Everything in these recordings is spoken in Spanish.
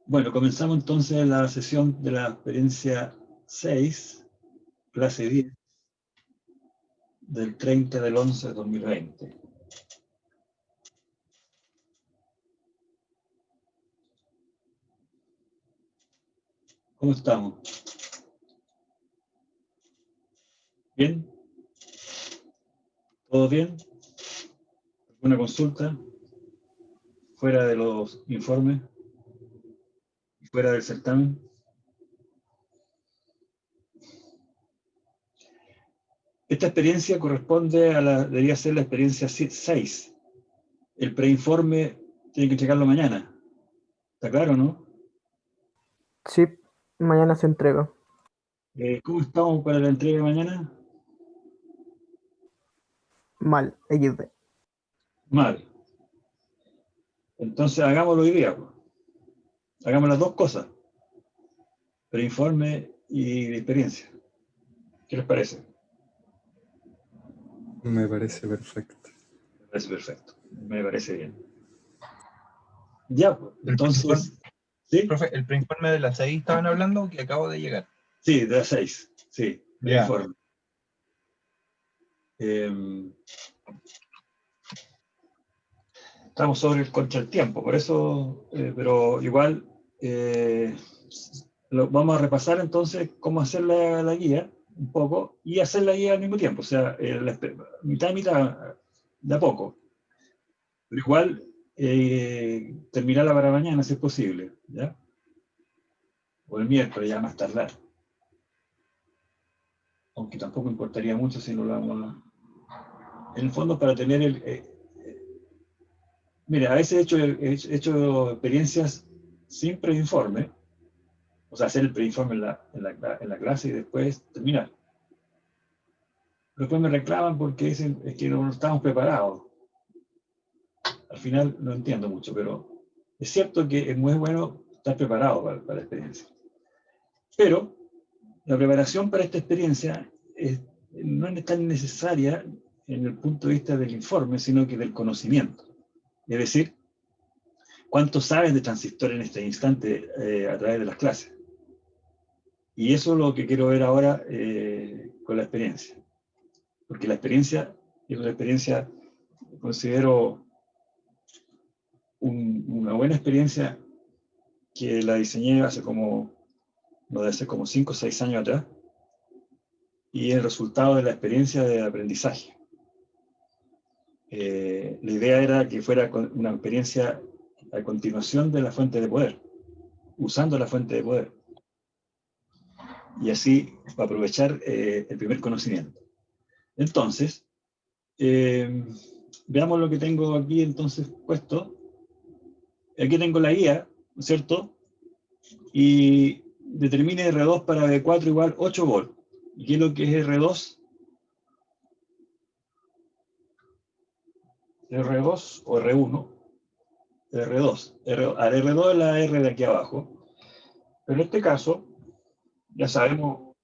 Bueno, comenzamos entonces la sesión de la experiencia 6, clase 10, del 30 del 11 de 2020. ¿Cómo estamos? ¿Bien? ¿Todo bien? ¿Alguna consulta? ¿Fuera de los informes? ¿Fuera del certamen? Esta experiencia corresponde a la, debería ser la experiencia 6. El preinforme tiene que entregarlo mañana. ¿Está claro, no? Sí, mañana se entrega. ¿Cómo estamos para la entrega de mañana? Mal, XD. Mal. Entonces hagámoslo hoy día, pues. Hagamos las dos cosas. Preinforme y de experiencia. ¿Qué les parece? Me parece perfecto. Me parece perfecto. Me parece bien. Ya, pues, El preinforme, entonces, ¿sí? profe, el preinforme de las 6 estaban hablando que acabo de llegar. Sí, de las 6. Sí, Ya. preinforme. Estamos contra el tiempo, por eso, pero igual vamos a repasar entonces cómo hacer la guía un poco y hacer la guía al mismo tiempo, o sea, mitad y mitad, de a poco. Pero igual terminarla para mañana si es posible, ¿ya? O el miércoles ya más tardar. Aunque tampoco importaría mucho si no lo vamos a... En el fondo para tener el... mira, a veces he hecho experiencias sin preinforme, o sea, hacer el preinforme en la clase y después terminar. Después me reclaman porque dicen es que no estamos preparados. Al final no entiendo mucho, pero es cierto que es muy bueno estar preparado para la experiencia. Pero la preparación para esta experiencia no es tan necesaria en el punto de vista del informe, sino que del conocimiento. Es decir, cuánto saben de transistor en este instante a través de las clases. Y eso es lo que quiero ver ahora con la experiencia. Porque la experiencia es una experiencia, considero una buena experiencia que la diseñé hace como, no debe ser como 5 o 6 años atrás, y el resultado de la experiencia de aprendizaje. La idea era que fuera una experiencia a continuación de la fuente de poder, usando la fuente de poder. Y así aprovechar el primer conocimiento. Entonces, veamos lo que tengo aquí entonces puesto. Aquí tengo la guía, ¿no es cierto? Y determine R2 para B4 igual 8 volt. ¿Y qué es lo que es R2? R2 o R1. R2. R2 es la R de aquí abajo. Pero en este caso, ya sabemos,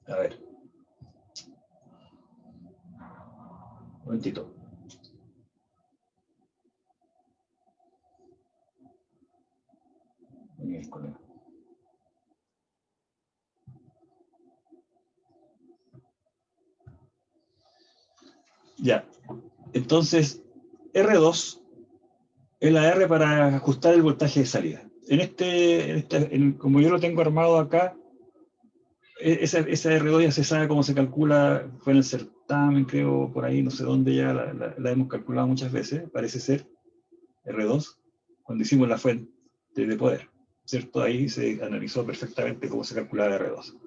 a ver, un momentito. Ya, entonces R2 es la R para ajustar el voltaje de salida. Como yo lo tengo armado acá, esa R2 ya se sabe cómo se calcula, fue en el certamen, creo, por ahí, no sé dónde ya la hemos calculado muchas veces, parece ser, R2, cuando hicimos la fuente de poder, ¿cierto? Ahí se analizó perfectamente cómo se calculaba R2.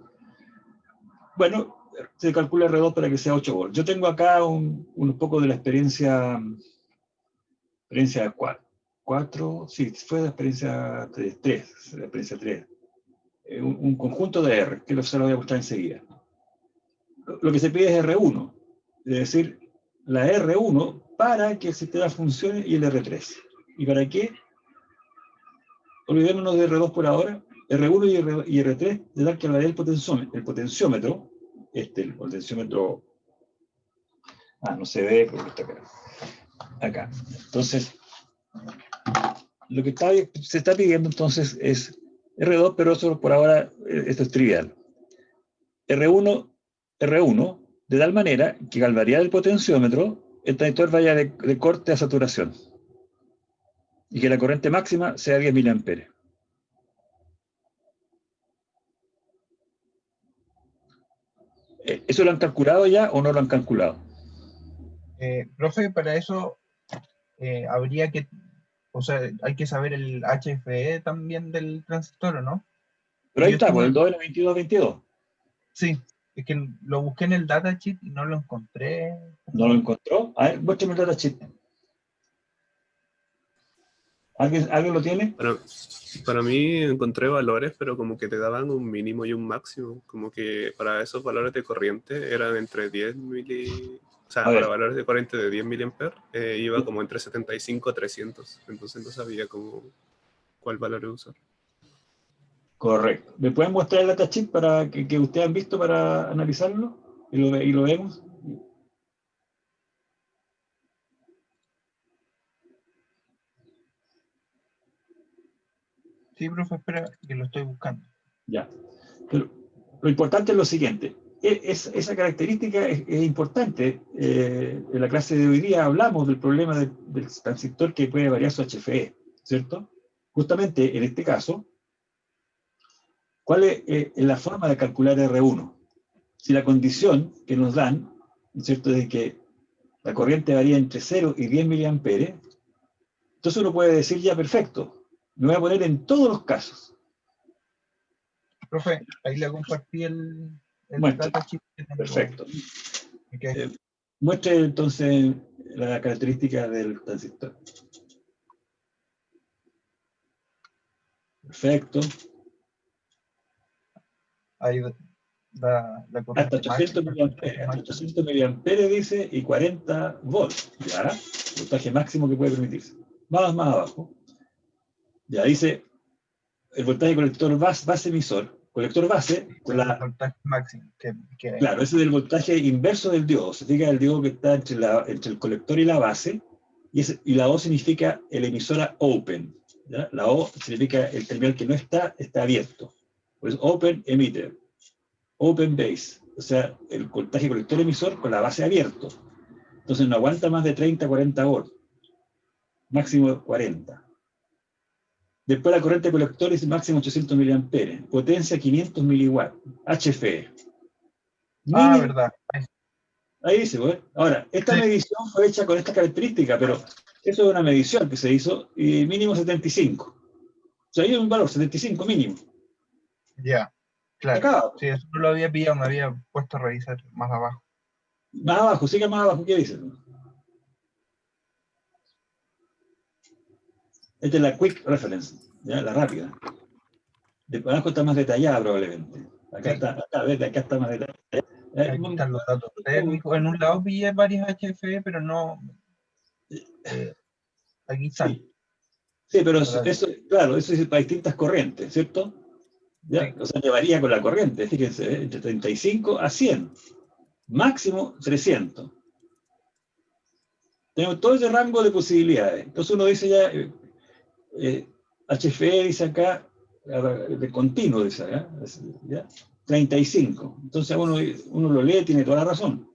Bueno, se calcula R2 para que sea 8 volts. Yo tengo acá un poco de la experiencia 4, sí, fue la experiencia 3, la experiencia 3. Un conjunto de R, que se lo voy a mostrar enseguida. Lo que se pide es R1, es decir, la R1 para que el sistema funcione y el R3. ¿Y para qué? Olvidémonos de R2 por ahora, R1 y R3, de dar que el potenciómetro, el potenciómetro, no se ve porque está acá. Entonces, lo que se está pidiendo entonces es R2, pero eso por ahora esto es trivial. R1, R1, de tal manera que al variar el potenciómetro, el transistor vaya de corte a saturación. Y que la corriente máxima sea 10 mA. ¿Eso lo han calculado ya o no lo han calculado? Profe, para eso habría que, o sea, hay que saber el HFE también del transistor, ¿o no? Pero ahí Yo está, pues estuve, el 2N2222. sí, es que lo busqué en el datasheet y no lo encontré. ¿No lo encontró? A ver, muéstrame el datasheet. ¿Alguien lo tiene? Para mí encontré valores, pero como que te daban un mínimo y un máximo. Como que para esos valores de corriente eran entre 10 mili... O sea, A para ver, valores de corriente de 10 mA iba como entre 75 a 300. Entonces no sabía cuál valor usar. correcto. ¿Me pueden mostrar el datasheet para que ustedes han visto para analizarlo? Y lo vemos. Sí, profe, espera, que lo estoy buscando. Ya. Pero lo importante es lo siguiente. Esa característica es importante. En la clase de hoy día hablamos del problema del transistor que puede variar su HFE, ¿cierto? Justamente en este caso, ¿cuál es la forma de calcular R1? Si la condición que nos dan, ¿cierto?, de que la corriente varía entre 0 y 10 mA, entonces uno puede decir ya, perfecto, me voy a poner en todos los casos. Profe, ahí le compartí el Muestre. datasheet que tengo. Perfecto. Okay. Muestre entonces la característica del transistor. Perfecto. Ahí da la Hasta corriente 800 máxima. mA, hasta 800 mA dice y 40 volts. Ya, voltaje máximo que puede permitirse. Más abajo. Ya dice el voltaje colector base emisor. Colector base, con El la, voltaje máximo. claro, ese es el voltaje inverso del diodo. Significa el diodo que está entre el colector y la base. Y la O significa el emisora open. ¿Ya? La O significa el terminal que no está abierto. Pues open emitter. Open base. O sea, el voltaje colector emisor con la base abierto. Entonces no aguanta más de 30, 40 volts. Máximo 40. Después la corriente colector es máximo 800 mA. Potencia 500 miliwatts. HFE. Ah, Mínimo. verdad. Ahí dice, pues. Ahora, esta Sí. medición fue hecha con esta característica, pero eso es una medición que se hizo y mínimo 75. O sea, ahí hay un valor, 75 mínimo. Ya, claro. Acá, Sí, eso no lo había pillado, me había puesto a revisar más abajo. más abajo, sigue más abajo, ¿qué dice? Esta es la quick reference, ¿ya? La rápida. De abajo está más detallada probablemente. Acá Sí. está, acá está más detallada. Aquí están los datos técnicos. En un lado pillé varios HFE, pero no. Aquí están. Sí, sí, pero eso, claro, eso es para distintas corrientes, ¿cierto? ¿Ya? Sí. O sea, que varía con la corriente, fíjense, entre 35 a 100. Máximo 300. Tenemos todo ese rango de posibilidades. Entonces uno dice ya, HFE dice acá, de continuo dice acá, ¿ya? 35. Entonces uno lo lee, tiene toda la razón.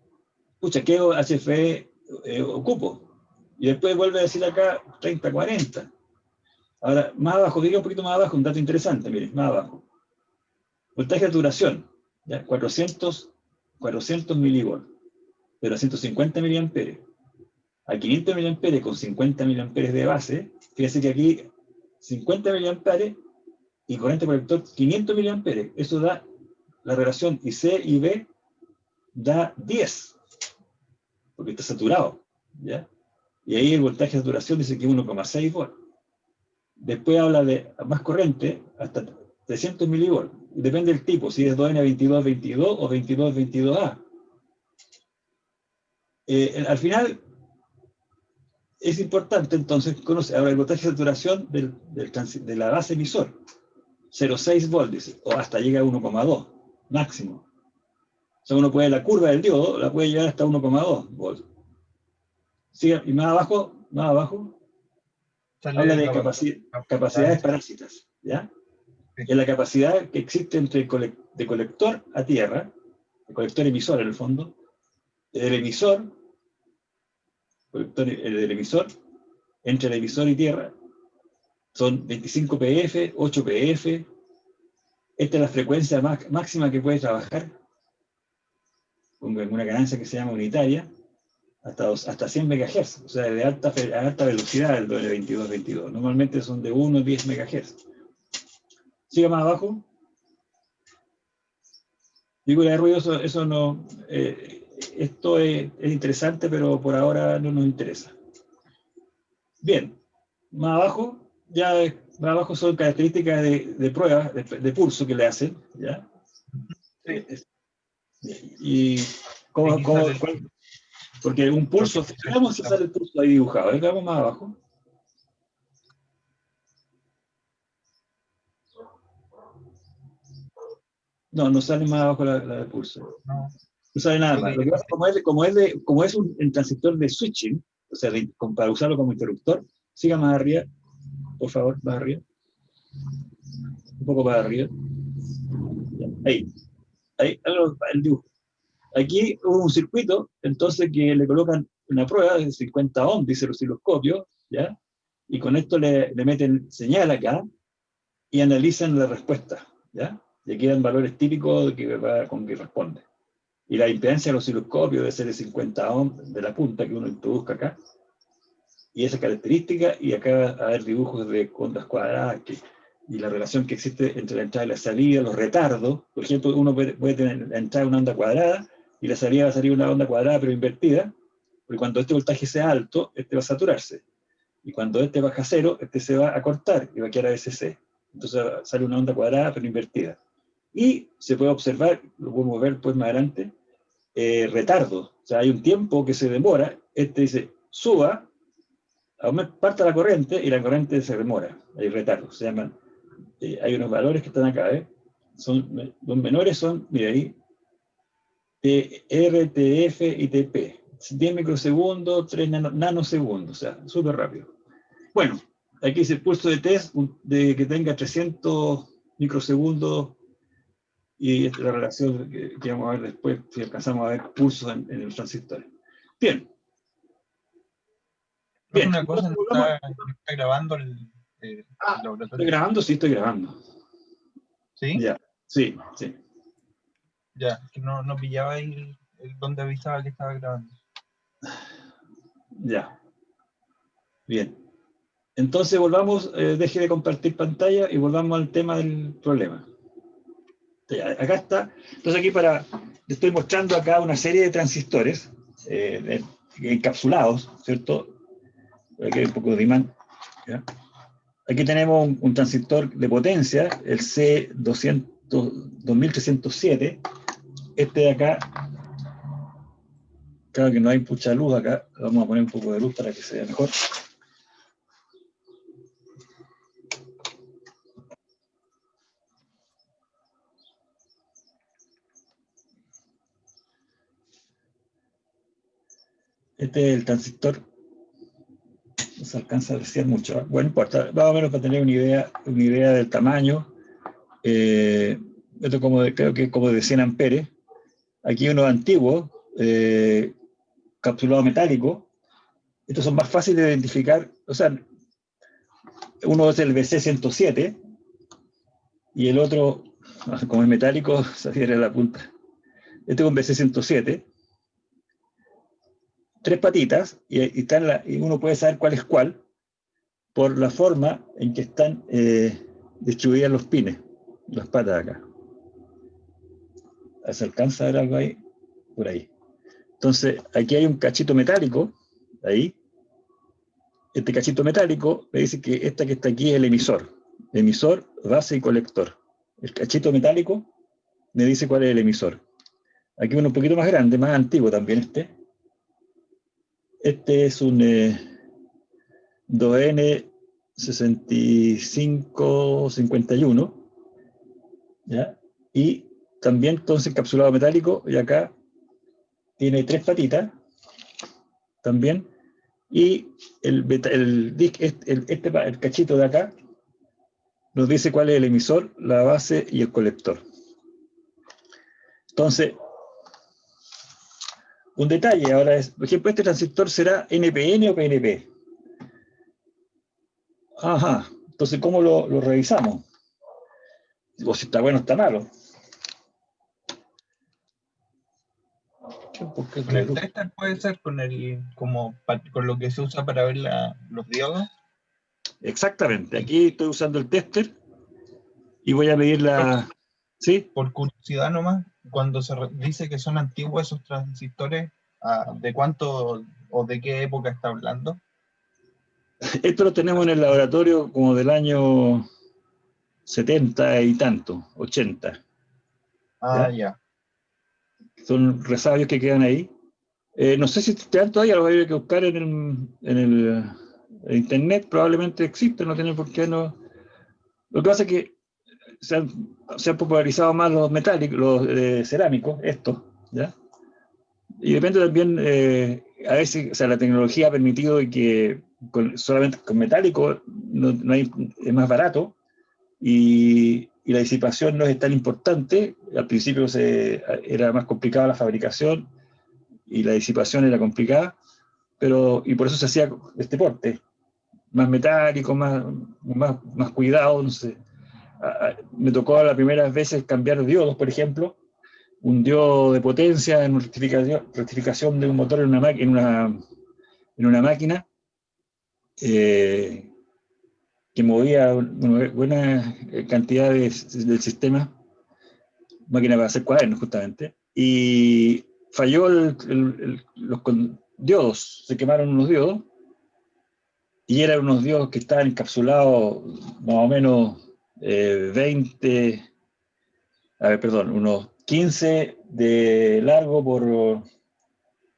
Escucha, ¿qué HFE ocupo? Y después vuelve a decir acá 30, 40. Ahora, más abajo, diga un poquito más abajo, un dato interesante, miren, más abajo. Voltaje de duración, ¿ya? 400 milivolts, pero a 150 miliamperes. A 500 miliamperes con 50 miliamperes de base, fíjense que aquí 50 miliamperes y corriente colector 500 miliamperes. Eso da la relación IC y B da 10, porque está saturado, ¿ya? Y ahí el voltaje de saturación dice que 1,6 volts. Después habla de más corriente, hasta 300 milivolts. Depende del tipo, si es 2N2222 o 2222A. Al final, es importante entonces conocer ahora el voltaje de saturación de la base emisor. 0,6 volts, dice, o hasta llega a 1,2 máximo. O sea, uno puede, la curva del diodo la puede llevar hasta 1,2 volts. ¿Sí? Y más abajo, habla de capacidades parásitas, ¿ya? Sí. Es la capacidad que existe entre de colector a tierra, el colector emisor en el fondo, el emisor, el emisor, entre el emisor y tierra, son 25 pf, 8 pf. Esta es la frecuencia máxima que puede trabajar con una ganancia que se llama unitaria, hasta 100 MHz, o sea, de alta velocidad el W2222. Normalmente son de 1 a 10 MHz. Siga más abajo. Digo, de ruido, eso no. Esto es interesante, pero por ahora no nos interesa. Bien, más abajo, más abajo son características de pruebas, de pulso que le hacen, ¿ya? Sí. Y Aquí sale porque un pulso, veamos si sale el pulso ahí dibujado, veamos más abajo. No sale más abajo la de pulso. No. No sale nada Ok. más. Lo que pasa es como es un transistor de switching, o sea, para usarlo como interruptor, siga más arriba, por favor, más arriba. Un poco más arriba. Ahí, el dibujo. Aquí hubo un circuito, entonces, que le colocan una prueba de 50 ohms, dice el osciloscopio, ¿ya? Y con esto le meten señal acá y analizan la respuesta, ¿ya? Y aquí dan valores típicos con que responde. Y la impedancia del osciloscopio debe ser de 50 ohms de la punta que uno introduzca acá. Y esa característica, y acá va a haber dibujos de ondas cuadradas, y la relación que existe entre la entrada y la salida, los retardos. Por ejemplo, uno puede tener la entrada de una onda cuadrada, y la salida va a salir una onda cuadrada pero invertida, porque cuando este voltaje sea alto, este va a saturarse. Y cuando este baja a cero, este se va a cortar y va a quedar a VCC. Entonces sale una onda cuadrada pero invertida. Y se puede observar, lo podemos ver pues más adelante, retardo. O sea, hay un tiempo que se demora, este dice, suba, parta la corriente y la corriente se demora. Hay retardos, se llaman, hay unos valores que están acá, los menores son, mira ahí, R, TF y TP. 10 microsegundos, 3 nanosegundos, o sea, súper rápido. Bueno, aquí dice el pulso de test de que tenga 300 microsegundos, y esta es la relación que vamos a ver después si alcanzamos a ver pulsos en los transistores. Bien. Pero una cosa, no está grabando el laboratorio. ¿Estoy grabando? Sí, estoy grabando. ¿Sí? Ya, sí. Ya, que no pillaba ahí donde avisaba que estaba grabando. Ya. Bien. Entonces volvamos, deje de compartir pantalla y volvamos al tema del problema. Acá está. Entonces aquí le estoy mostrando acá una serie de transistores encapsulados, ¿cierto? Aquí hay un poco de imán. ¿Ya? Aquí tenemos un transistor de potencia, el C2307. Este de acá, claro que no hay mucha luz acá, vamos a poner un poco de luz para que se vea mejor. Este es el transistor, no se alcanza a apreciar mucho, ¿eh? Bueno, no importa, más o menos para tener una idea del tamaño. Esto creo que es como de 100 amperes. Aquí uno antiguo, capsulado metálico. Estos son más fáciles de identificar, o sea, uno es el BC107 y el otro, como es metálico, se adhiere a la punta. Este es un BC107. 3 patitas, y uno puede saber cuál es cuál por la forma en que están distribuidas los pines, las patas acá. ¿Se alcanza a ver algo ahí? Por ahí. Entonces, aquí hay un cachito metálico, ahí. Este cachito metálico me dice que esta que está aquí es el emisor, base y colector. El cachito metálico me dice cuál es el emisor. Aquí uno un poquito más grande, más antiguo también este. Este es un 2N6551, ¿ya? Y también entonces encapsulado metálico, y acá tiene 3 patitas también, y el cachito de acá nos dice cuál es el emisor, la base y el colector. Entonces, un detalle ahora es, por ejemplo, este transistor será NPN o PNP. Ajá, entonces, ¿cómo lo revisamos? O si está bueno o está malo. Con el tester puede ser, con lo que se usa para ver los diodos. Exactamente, aquí estoy usando el tester y voy a medir la... ¿Sí? Por curiosidad nomás, cuando dice que son antiguos esos transistores, ¿de cuánto o de qué época está hablando? Esto lo tenemos en el laboratorio como del año 70 y tanto, 80. Ya. Son resabios que quedan ahí. No sé si están todavía, los voy a que buscar en el internet, probablemente existen, no tienen por qué no. Lo que pasa es que se han popularizado más los metálicos, los cerámicos, estos, ¿ya? Y depende también, a veces, o sea, la tecnología ha permitido que solamente con metálico es más barato y la disipación no es tan importante. Al principio era más complicada la fabricación y la disipación era complicada, y por eso se hacía este porte, más metálico, más cuidado, no sé. Me tocó las primeras veces cambiar diodos, por ejemplo, un diodo de potencia en rectificación de un motor en una máquina que movía una buena cantidad del sistema, máquina para hacer cuadernos justamente, y falló los diodos, se quemaron unos diodos, y eran unos diodos que estaban encapsulados más o menos unos 15 de largo por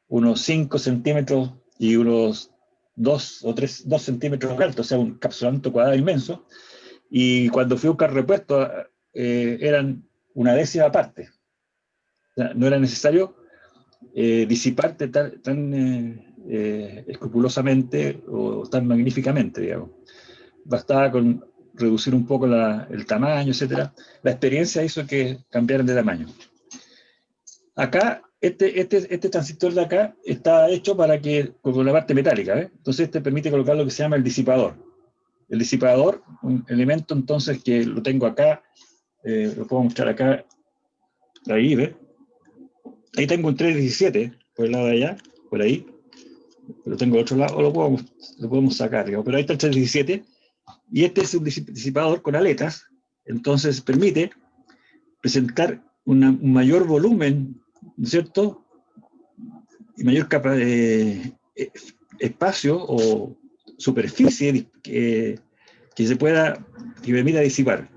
unos 5 centímetros y unos 2 centímetros de alto, o sea, un encapsulamiento cuadrado inmenso, y cuando fui a buscar repuesto eran una décima parte. O sea, no era necesario disiparte tan escrupulosamente o tan magníficamente, digamos. Bastaba con reducir un poco el tamaño, etc. La experiencia hizo que cambiaran de tamaño. Acá, este transistor de acá está hecho con la parte metálica, ¿eh? Entonces este permite colocar lo que se llama el disipador. El disipador, un elemento entonces que lo tengo acá, lo puedo mostrar acá, ahí, ¿ves? Ahí tengo un 317 por el lado de allá, por ahí. Lo tengo al otro lado, lo podemos sacar, digamos. Pero ahí está el 317. Y este es un disipador con aletas, entonces permite presentar un mayor volumen, ¿no es cierto? Y mayor espacio o superficie que permita disipar.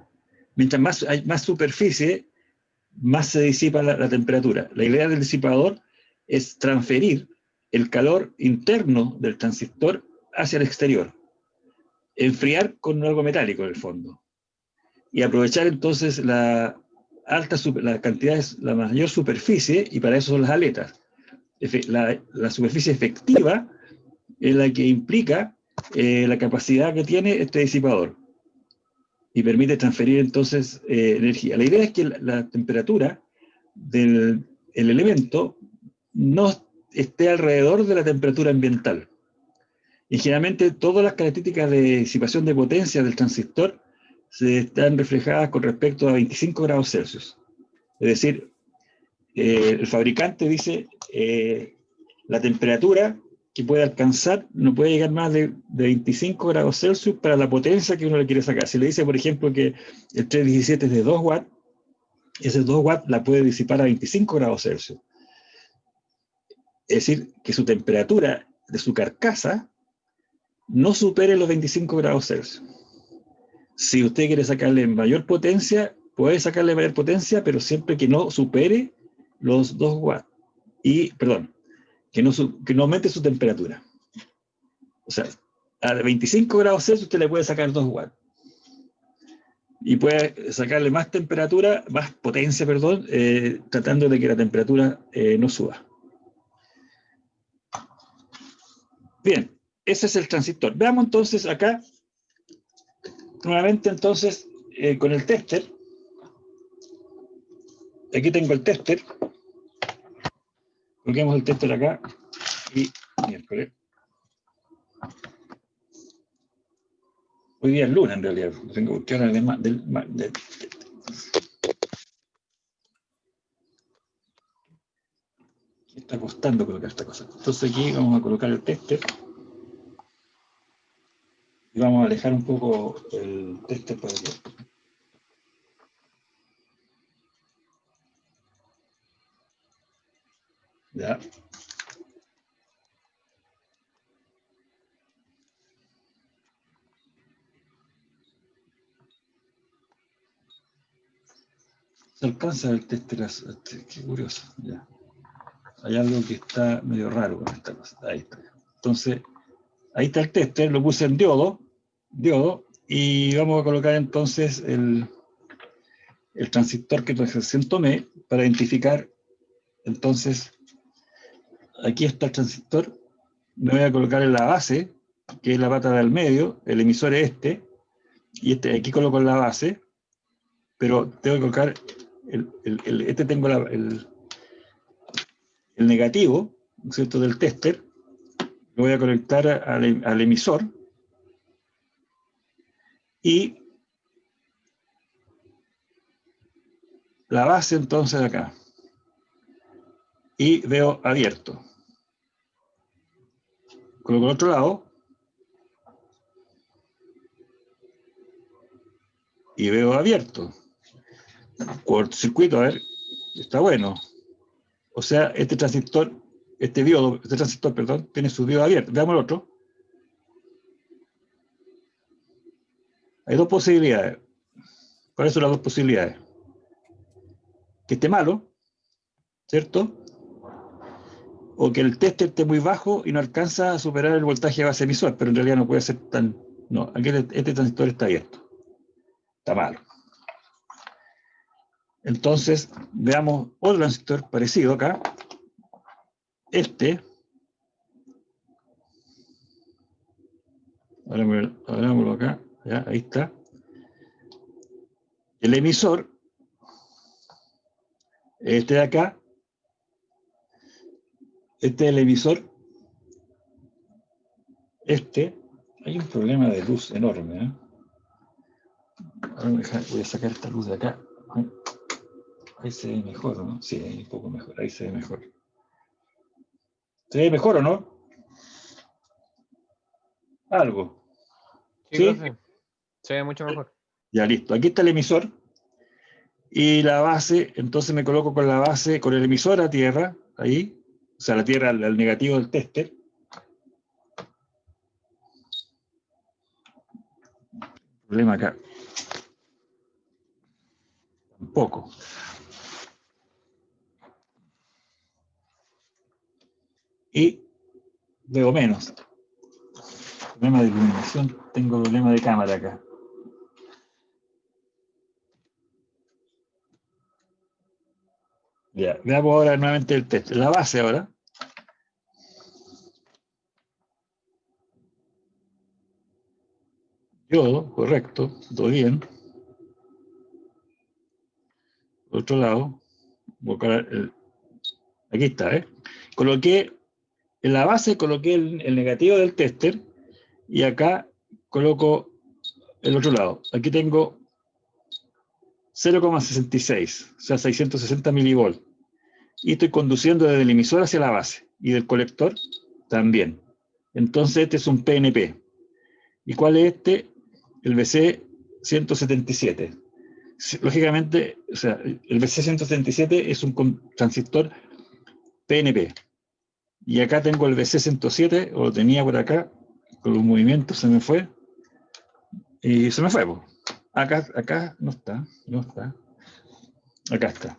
Mientras hay más superficie, más se disipa la temperatura. La idea del disipador es transferir el calor interno del transistor hacia el exterior. Enfriar con algo metálico en el fondo. Y aprovechar entonces la mayor superficie, y para eso son las aletas. La superficie efectiva es la que implica la capacidad que tiene este disipador y permite transferir entonces energía. La idea es que la temperatura del elemento no esté alrededor de la temperatura ambiental. Y generalmente todas las características de disipación de potencia del transistor se están reflejadas con respecto a 25 grados Celsius. Es decir, el fabricante dice la temperatura que puede alcanzar no puede llegar más de 25 grados Celsius para la potencia que uno le quiere sacar. Si le dice, por ejemplo, que el 317 es de 2 watts, ese 2 watts la puede disipar a 25 grados Celsius. Es decir, que su temperatura de su carcasa no supere los 25 grados Celsius. Si usted quiere sacarle mayor potencia, puede sacarle mayor potencia, pero siempre que no supere los 2 watts. Que no aumente su temperatura. O sea, a 25 grados Celsius usted le puede sacar 2 watts. Y puede sacarle más potencia, tratando de que la temperatura no suba. Bien, ese es el transistor. Veamos entonces acá, nuevamente entonces, con el tester. Aquí tengo el tester. Coloquemos el tester acá. Y miércoles. Hoy día es lunes en realidad. Tengo que hablar del está costando colocar esta cosa. Entonces aquí vamos a colocar el tester. Y vamos a alejar un poco el tester para aquí. Ya. Se alcanza el tester, qué curioso. Ya. Hay algo que está medio raro con esta cosa. Ahí está. Entonces, ahí está el tester, lo puse en diodo, y vamos a colocar entonces el transistor que recién tomé para identificar. Entonces, aquí está el transistor. Me voy a colocar en la base, que es la pata del medio, el emisor es este, y aquí coloco la base, pero tengo que colocar, tengo el negativo, ¿no es cierto?, del tester, lo voy a conectar al emisor, y la base entonces acá, y veo abierto. Coloco el otro lado, y veo abierto. Cortocircuito, a ver, está bueno. O sea, este transistor, perdón, tiene su diodo abierto. Veamos el otro. Hay dos posibilidades. ¿Cuáles son las dos posibilidades? Que esté malo, ¿cierto? O que el tester esté muy bajo y no alcanza a superar el voltaje de base emisor, pero en realidad no puede ser tan... No, aquí este transistor está abierto. Está malo. Entonces, veamos otro transistor parecido acá. Abrámoslo acá. Ya, ahí está. El emisor, este de acá, este es el emisor, hay un problema de luz enorme, ¿eh? Ahora voy a sacar esta luz de acá. Ahí se ve mejor, ¿no? Sí, ahí un poco mejor, ahí se ve mejor. ¿Se ve mejor o no? Algo. Sí, ¿Sí? profe. Se ve mucho mejor. Ya, listo. Aquí está el emisor. Y la base, entonces me coloco con la base, con el emisor a tierra, ahí. O sea, la tierra al negativo del tester. Problema acá. Tampoco. Y veo menos. Problema de iluminación, tengo problema de cámara acá. Ya, veamos ahora nuevamente el test. La base ahora. Yodo, correcto, todo bien. Por otro lado, aquí está, ¿eh? Coloqué, en la base coloqué el negativo del tester y acá coloco el otro lado. Aquí tengo 0,66, o sea, 660 milivolts. Y estoy conduciendo desde el emisor hacia la base y del colector también. Entonces este es un PNP. ¿Y cuál es este? El BC177. Lógicamente, o sea, el BC177 es un transistor PNP. Y acá tengo el BC107, o lo tenía por acá, con los movimientos se me fue. Y se me fue. Pues. Acá no está, no está. Acá está.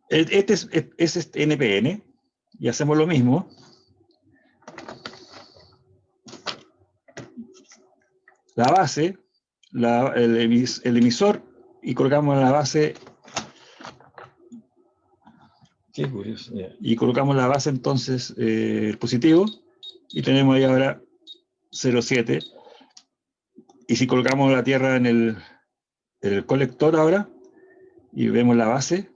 Este es NPN. Y hacemos lo mismo. La base, el emisor, y colocamos en la base Qué curioso. Ya. Y colocamos la base entonces, el positivo, y tenemos ahí ahora 0,7. Y si colocamos la Tierra en el colector ahora, y vemos la base,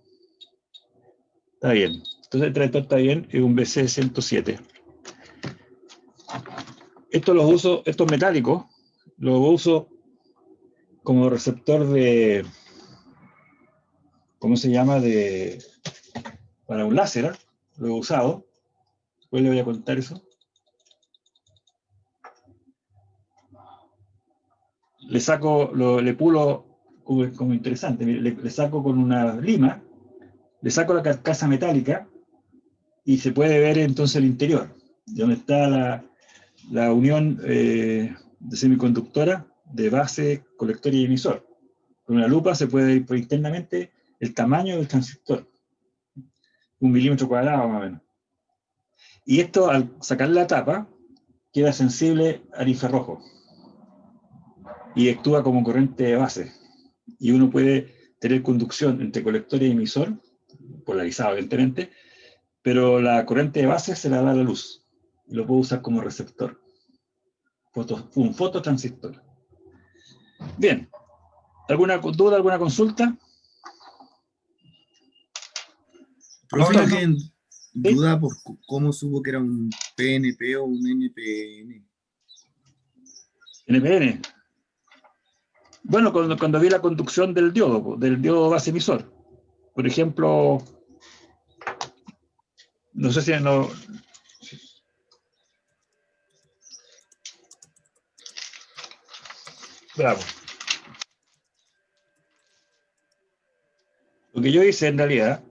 está bien. Entonces el trayector está bien, es un BC-107. Estos metálicos, los uso como receptor de, ¿cómo se llama? Para un láser, ¿eh? Lo he usado. Después le voy a contar eso. Le saco, le pulo como interesante, le saco con una lima, le saco la carcasa metálica y se puede ver entonces el interior, donde está la unión de semiconductora de base, colector y emisor. Con una lupa se puede ver internamente el tamaño del transistor, 1 mm² más o menos. Y esto, al sacar la tapa, queda sensible al infrarrojo y actúa como corriente de base. Y uno puede tener conducción entre colector y emisor, polarizado evidentemente, pero la corriente de base se la da la luz. Y lo puedo usar como receptor. Un fototransistor. Bien. ¿Alguna duda, alguna consulta? Profe, No, yo no. quedé en ¿Sí? duda por cómo supo que era un PNP o un NPN. NPN. Bueno, cuando vi la conducción del diodo base emisor. Por ejemplo, no sé si no. Bravo. Lo que yo hice en realidad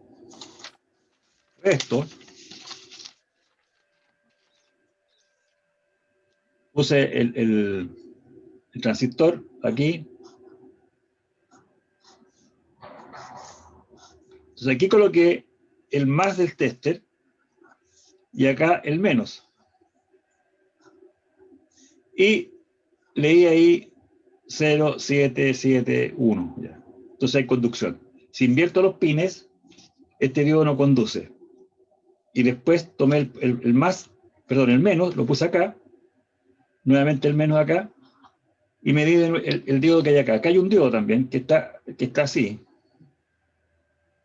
fue esto. Puse el transistor aquí. Entonces aquí coloqué el más del tester y acá el menos. Y leí ahí 0,771. Ya. Entonces hay conducción. Si invierto los pines, este diodo no conduce. Y después tomé el más, perdón, el menos, lo puse acá, nuevamente el menos acá, y medí el diodo que hay acá. Acá hay un diodo también que está así.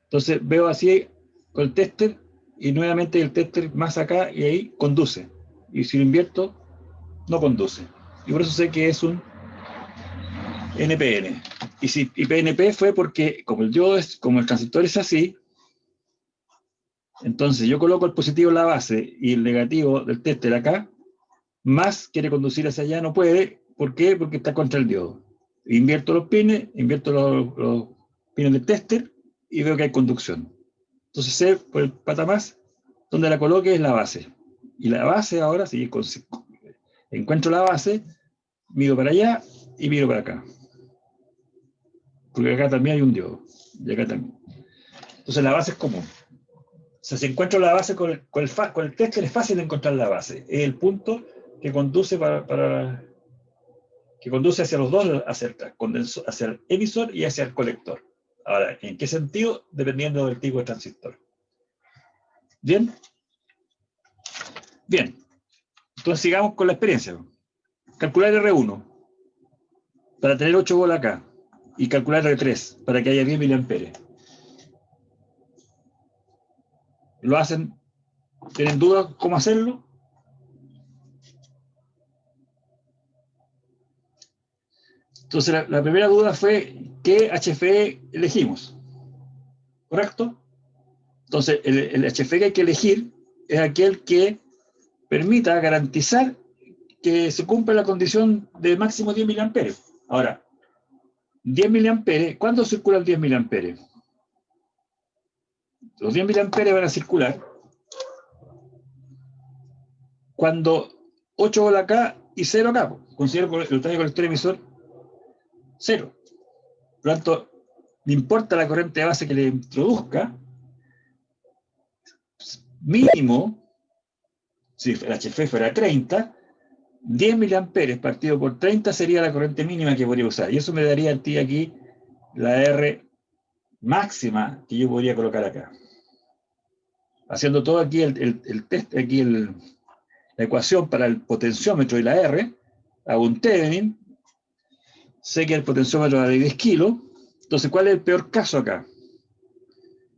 Entonces veo así con el tester, y nuevamente el tester más acá, y ahí conduce. Y si lo invierto, no conduce. Y por eso sé que es un NPN. Y PNP fue porque, como el transistor es así, entonces yo coloco el positivo en la base y el negativo del tester acá, más quiere conducir hacia allá, no puede. ¿Por qué? Porque está contra el diodo. Invierto los pines, invierto los pines del tester y veo que hay conducción. Entonces sé por el pata más, donde la coloque es la base. Y la base ahora, si encuentro la base, miro para allá y miro para acá. Porque acá también hay un diodo. Y acá también. Entonces la base es común. O sea, si encuentro la base con el tester, es fácil encontrar la base. Es el punto que conduce que conduce hacia los dos, hacia el emisor y hacia el colector. Ahora, ¿en qué sentido? Dependiendo del tipo de transistor. ¿Bien? Bien. Entonces sigamos con la experiencia. Calcular R1 para tener 8 bolas acá y calcular R3 para que haya 10 miliamperes. ¿Lo hacen? ¿Tienen dudas cómo hacerlo? Entonces la primera duda fue ¿qué HFE elegimos? ¿Correcto? Entonces el HFE que hay que elegir es aquel que permita garantizar que se cumpla la condición de máximo 10 miliamperes. Ahora, 10 miliamperes, ¿cuándo circulan 10 miliamperes? Los 10 miliamperes van a circular cuando 8 bolas acá y 0 acá. Considero el voltaje colector emisor 0. Por lo tanto, no importa la corriente de base que le introduzca, mínimo, si el HF fuera 30, 10 miliamperes partido por 30 sería la corriente mínima que podría usar. Y eso me daría a ti aquí la R máxima que yo podría colocar acá. haciendo todo aquí el test, aquí la ecuación para el potenciómetro y la R, hago un Thevenin, sé que el potenciómetro va de 10 kilos, entonces ¿cuál es el peor caso acá?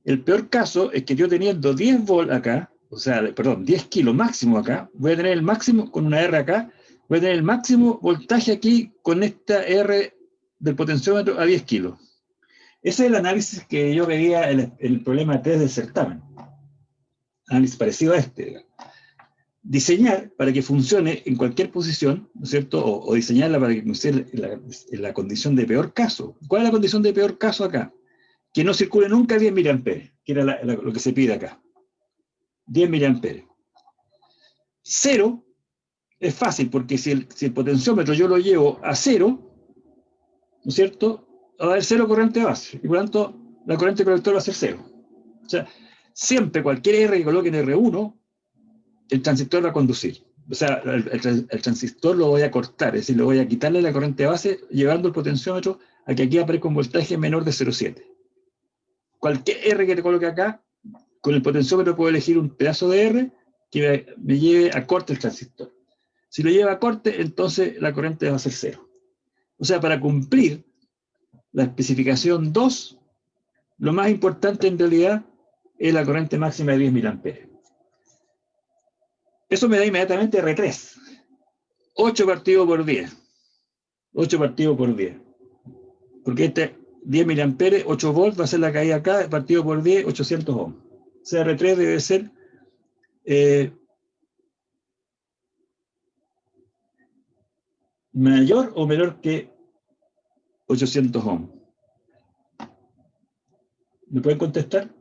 El peor caso es que yo teniendo 10 volts acá, o sea, perdón, 10 kilos máximo acá, voy a tener el máximo con una R acá, voy a tener el máximo voltaje aquí con esta R del potenciómetro a 10 kilos. Ese es el análisis que yo veía en el problema 3 del certamen. Análisis parecido a este. Diseñar para que funcione en cualquier posición, ¿no es cierto? O diseñarla para que funcione en la condición de peor caso. ¿Cuál es la condición de peor caso acá? Que no circule nunca 10 mA, que era lo que se pide acá. 10 mA. 0 es fácil, porque si el potenciómetro yo lo llevo a 0, ¿no es cierto? Va a haber 0 corriente base, y por lo tanto la corriente colector va a ser 0. O sea, siempre cualquier R que coloque en R1, el transistor va a conducir. O sea, el transistor lo voy a cortar, es decir, le voy a quitarle la corriente base, llevando el potenciómetro a que aquí aparezca un voltaje menor de 0,7. Cualquier R que te coloque acá, con el potenciómetro puedo elegir un pedazo de R que me lleve a corte el transistor. Si lo lleva a corte, entonces la corriente va a ser 0. O sea, para cumplir la especificación 2, lo más importante en realidad es la corriente máxima de 10 mA. Eso me da inmediatamente R3. 8 partido por 10. 8 partido por 10. Porque este 10 mA, 8 volts, va a ser la caída acá, partido por 10, 800 ohms. O sea, R3 debe ser mayor o menor que 800 ohms. ¿Me pueden contestar?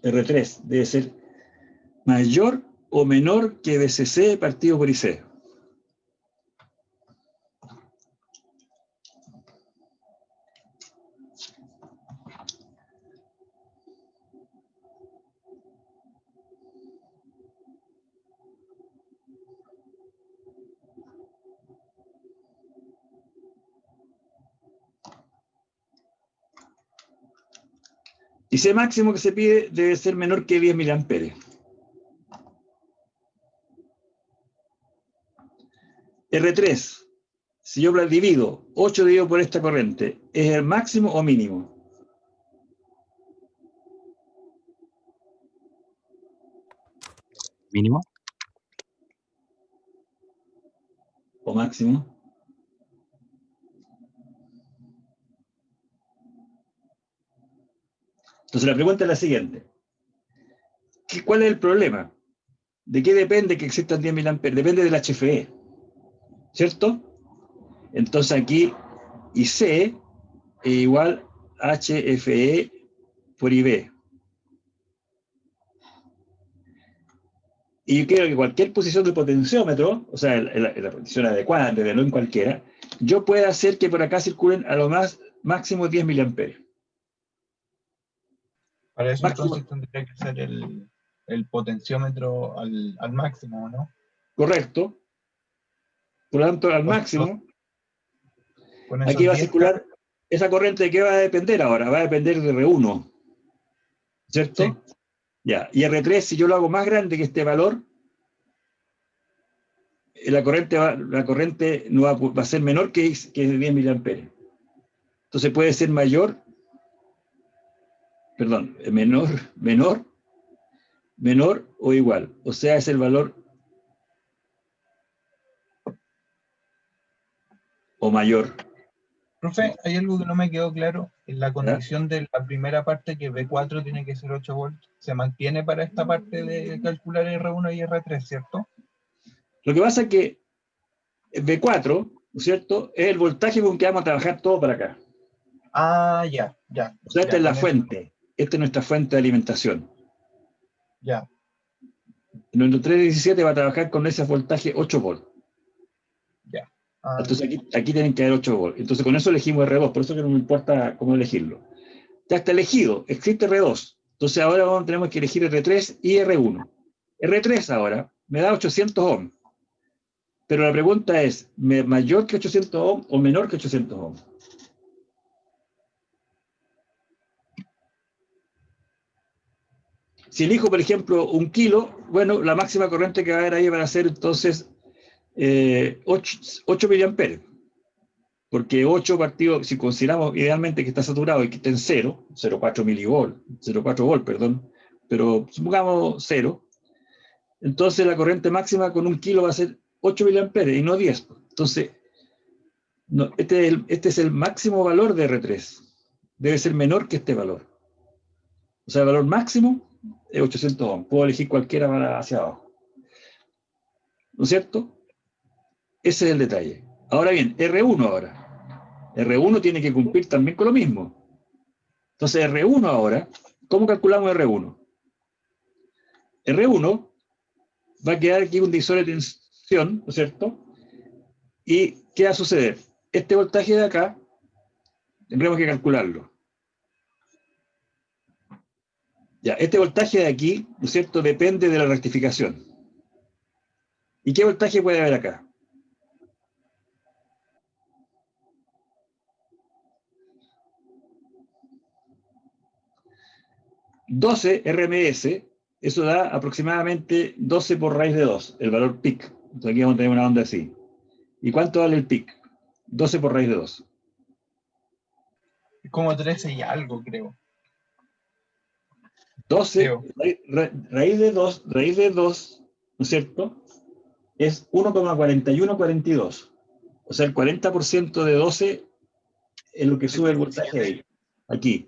R3 debe ser mayor o menor que VCC partido por IC. Y C máximo que se pide debe ser menor que 10 mA. R3, si yo lo divido, 8 dividido por esta corriente, ¿es el máximo o mínimo? Mínimo. ¿O máximo? Entonces la pregunta es la siguiente. ¿Cuál es el problema? ¿De qué depende que existan 10 mA? Depende del HFE, ¿cierto? Entonces aquí IC es igual a HFE por IB. Y yo quiero que cualquier posición del potenciómetro, o sea, la posición adecuada, desde no en cualquiera, yo pueda hacer que por acá circulen a lo máximo 10 mA. Para eso Máximo. entonces tendría que ser el potenciómetro al máximo, ¿no? Correcto. Por lo tanto, al Con máximo, con esos aquí va a 10 circular esa corriente. ¿De qué va a depender ahora? Va a depender de R1, ¿cierto? Sí. Ya. Y R3, si yo lo hago más grande que este valor, la corriente no va a ser menor que 10 mA. Entonces puede ser mayor, perdón, menor o igual. O sea, es el valor o mayor. Profe, hay algo que no me quedó claro. En la condición de la primera parte, que B4 tiene que ser 8 volts, se mantiene para esta parte de calcular R1 y R3, ¿cierto? Lo que pasa es que B4, ¿no es cierto?, es el voltaje con que vamos a trabajar todo para acá. Ah, ya. O sea, esta Ya, es la con eso. fuente. Esta es nuestra fuente de alimentación. Ya. Nuestro 317 va a trabajar con ese voltaje 8 volts. Ya. Ah, Entonces aquí tienen que haber 8 volts. Entonces con eso elegimos R2, por eso que no me importa cómo elegirlo. Ya está elegido, existe R2. Entonces ahora tenemos que elegir R3 y R1. R3 ahora me da 800 ohms. Pero la pregunta es, ¿mayor que 800 ohms o menor que 800 ohms? Si elijo, por ejemplo, 1 kilo, bueno, la máxima corriente que va a haber ahí va a ser entonces 8 miliamperes. Porque 8 partidos, si consideramos idealmente que está saturado y que está en 0,4 milivolt, 0,4 volt, perdón, pero supongamos 0, entonces la corriente máxima con 1 kilo va a ser 8 miliamperes y no 10. Entonces, no, este es el máximo valor de R3. Debe ser menor que este valor. O sea, el valor máximo es 800 ohms. Puedo elegir cualquiera para hacia abajo. ¿No es cierto? Ese es el detalle. Ahora bien, R1 ahora. R1 tiene que cumplir también con lo mismo. Entonces, R1 ahora, ¿cómo calculamos R1? R1 va a quedar aquí un divisor de tensión, ¿no es cierto? ¿Y qué va a suceder? Este voltaje de acá, tendremos que calcularlo. Ya, este voltaje de aquí, ¿no es cierto?, depende de la rectificación. ¿Y qué voltaje puede haber acá? $12 RMS, eso da aproximadamente 12 por raíz de 2, el valor peak. Entonces aquí vamos a tener una onda así. ¿Y cuánto vale el peak? 12 por raíz de 2. Es como 13 y algo, creo. 12, Creo. raíz de 2, ¿no es cierto? Es 1,4142. O sea, el 40% de 12 es lo que sube el voltaje ahí. Aquí.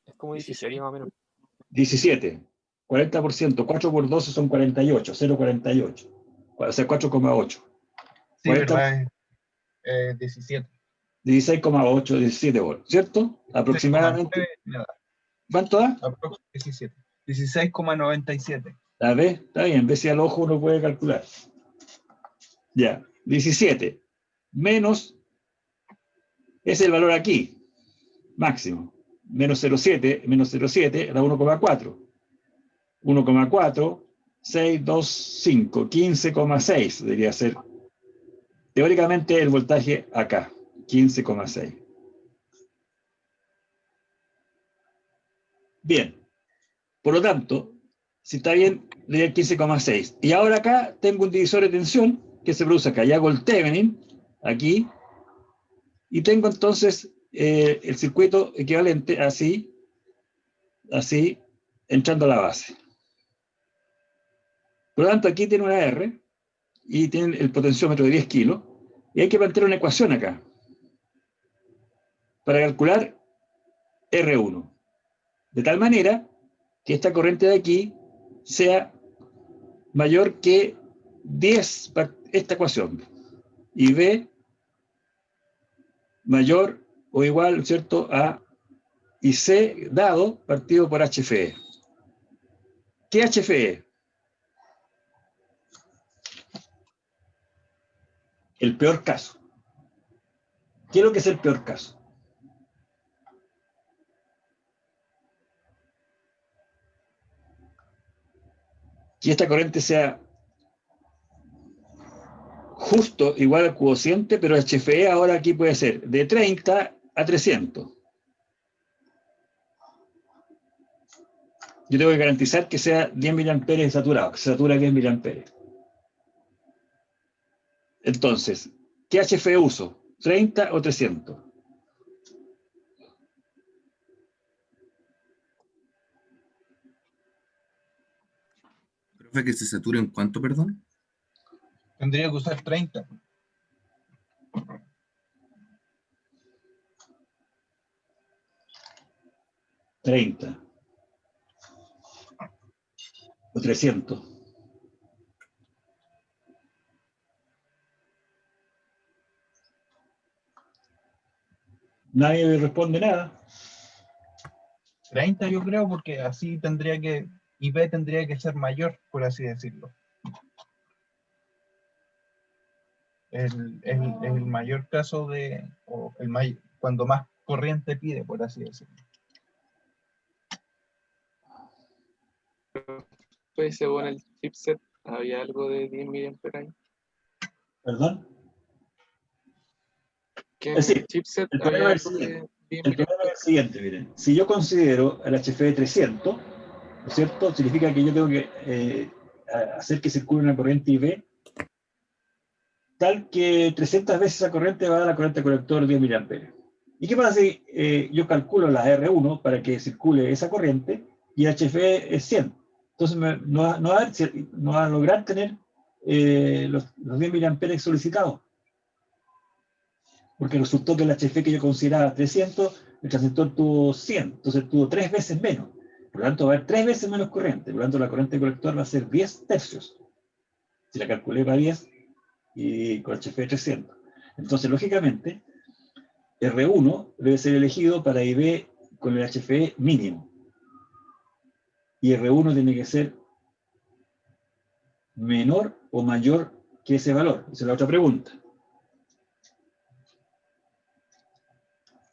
Es como 17 más o menos. 17. 40%. 4 por 12 son 48. 0,48. O sea, 4,8. Sí, 40, verdad, es 17. 16,8, 17 volts, ¿cierto? Aproximadamente. 16,9, nada, ¿Cuánto da? aproximadamente 17. 16,97. A ver, está bien, ve si al ojo uno puede calcular. Ya, 17 menos, es el valor aquí, máximo. Menos 0,7 da 1,4. 1,4, 6, 2, 5, 15,6 debería ser. Teóricamente el voltaje acá, 15,6. Bien, por lo tanto, si está bien, le doy el 15,6. Y ahora acá tengo un divisor de tensión que se produce acá. Y hago el Thevenin, aquí, y tengo entonces el circuito equivalente así, entrando a la base. Por lo tanto, aquí tiene una R, y tiene el potenciómetro de 10 kilos, y hay que plantear una ecuación acá, para calcular R1. De tal manera que esta corriente de aquí sea mayor que 10, esta ecuación, y B mayor o igual, ¿cierto?, a y C dado partido por HFE. ¿Qué HFE? El peor caso. ¿Qué es lo que es el peor caso? Que esta corriente sea justo igual al cociente, pero HFE ahora aquí puede ser de 30 a 300. Yo tengo que garantizar que sea 10 miliamperes saturado, que se satura 10 miliamperes. Entonces, ¿qué HFE uso? ¿30 o 300? Profe, que se satura en cuánto, perdón. Tendría que usar 30. ¿30 o 300? Nadie me responde nada. 30 yo creo, porque así tendría que, y B tendría que ser mayor, por así decirlo. El mayor caso de, o cuando más corriente pide, por así decirlo. Pues según el chipset había algo de 10 mA ahí. ¿Perdón? Que en Es el decir, chipset el había problema es algo el de 10 El problema es el siguiente, miren. Si yo considero el HFE 300, ¿no es cierto? Significa que yo tengo que hacer que circule una corriente IV tal que 300 veces esa corriente va a la corriente colector 10 mA. ¿Y qué pasa si yo calculo la R1 para que circule esa corriente y HFE es 100? Entonces no va a lograr tener los 10 mA solicitados. Porque resultó que el HFE que yo consideraba 300, el transistor tuvo 100, entonces tuvo 3 veces menos. Por lo tanto, va a haber 3 veces menos corriente. Por lo tanto, la corriente colector va a ser 10 tercios. Si la calculé para 10 y con HFE 300. Entonces, lógicamente, R1 debe ser elegido para IV con el HFE mínimo. Y R1 tiene que ser menor o mayor que ese valor. Esa es la otra pregunta.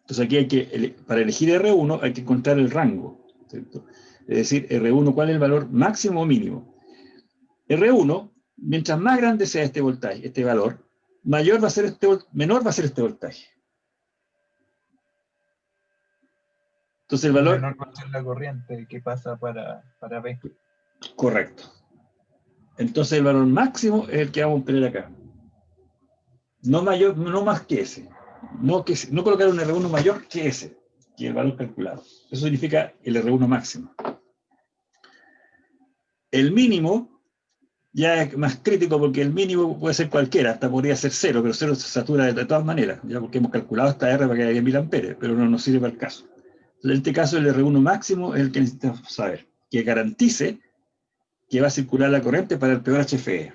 Entonces aquí hay que, para elegir R1 hay que encontrar el rango, ¿cierto? Es decir, R1, ¿cuál es el valor máximo o mínimo? R1, mientras más grande sea este voltaje, este valor, menor va a ser este voltaje. Entonces el valor... Menor va a ser la corriente que pasa para B. Correcto. Entonces el valor máximo es el que vamos a poner acá. No mayor, no más que ese. No colocar un R1 mayor que ese, que el valor calculado. Eso significa el R1 máximo. El mínimo ya es más crítico porque el mínimo puede ser cualquiera, hasta podría ser 0, pero 0 se satura de todas maneras, ya porque hemos calculado esta R para que haya 1000 amperes, pero no nos sirve para el caso. En este caso el R1 máximo es el que necesitamos saber, que garantice que va a circular la corriente para el peor HFE.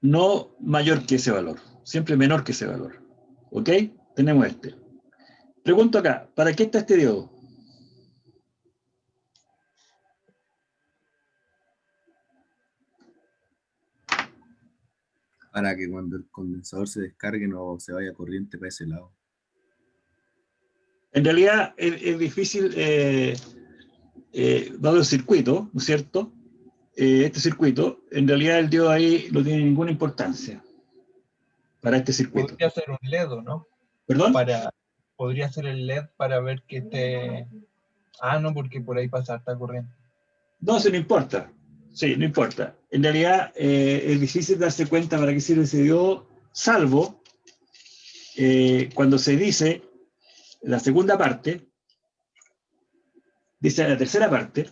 No mayor que ese valor, siempre menor que ese valor. ¿Ok? Tenemos este. Pregunto acá, ¿para qué está este diodo? Para que cuando el condensador se descargue no se vaya corriente para ese lado. En realidad es difícil, dado el circuito, ¿no es cierto? Este circuito, en realidad el diodo ahí no tiene ninguna importancia para este circuito. Podría ser un LED, ¿no? ¿Perdón? Podría ser el LED para ver que esté... Ah, no, porque por ahí pasa harta corriente. No, eso no importa. Sí, no importa. En realidad es difícil darse cuenta para qué sirve ese diodo, salvo cuando se dice la segunda parte, dice la tercera parte,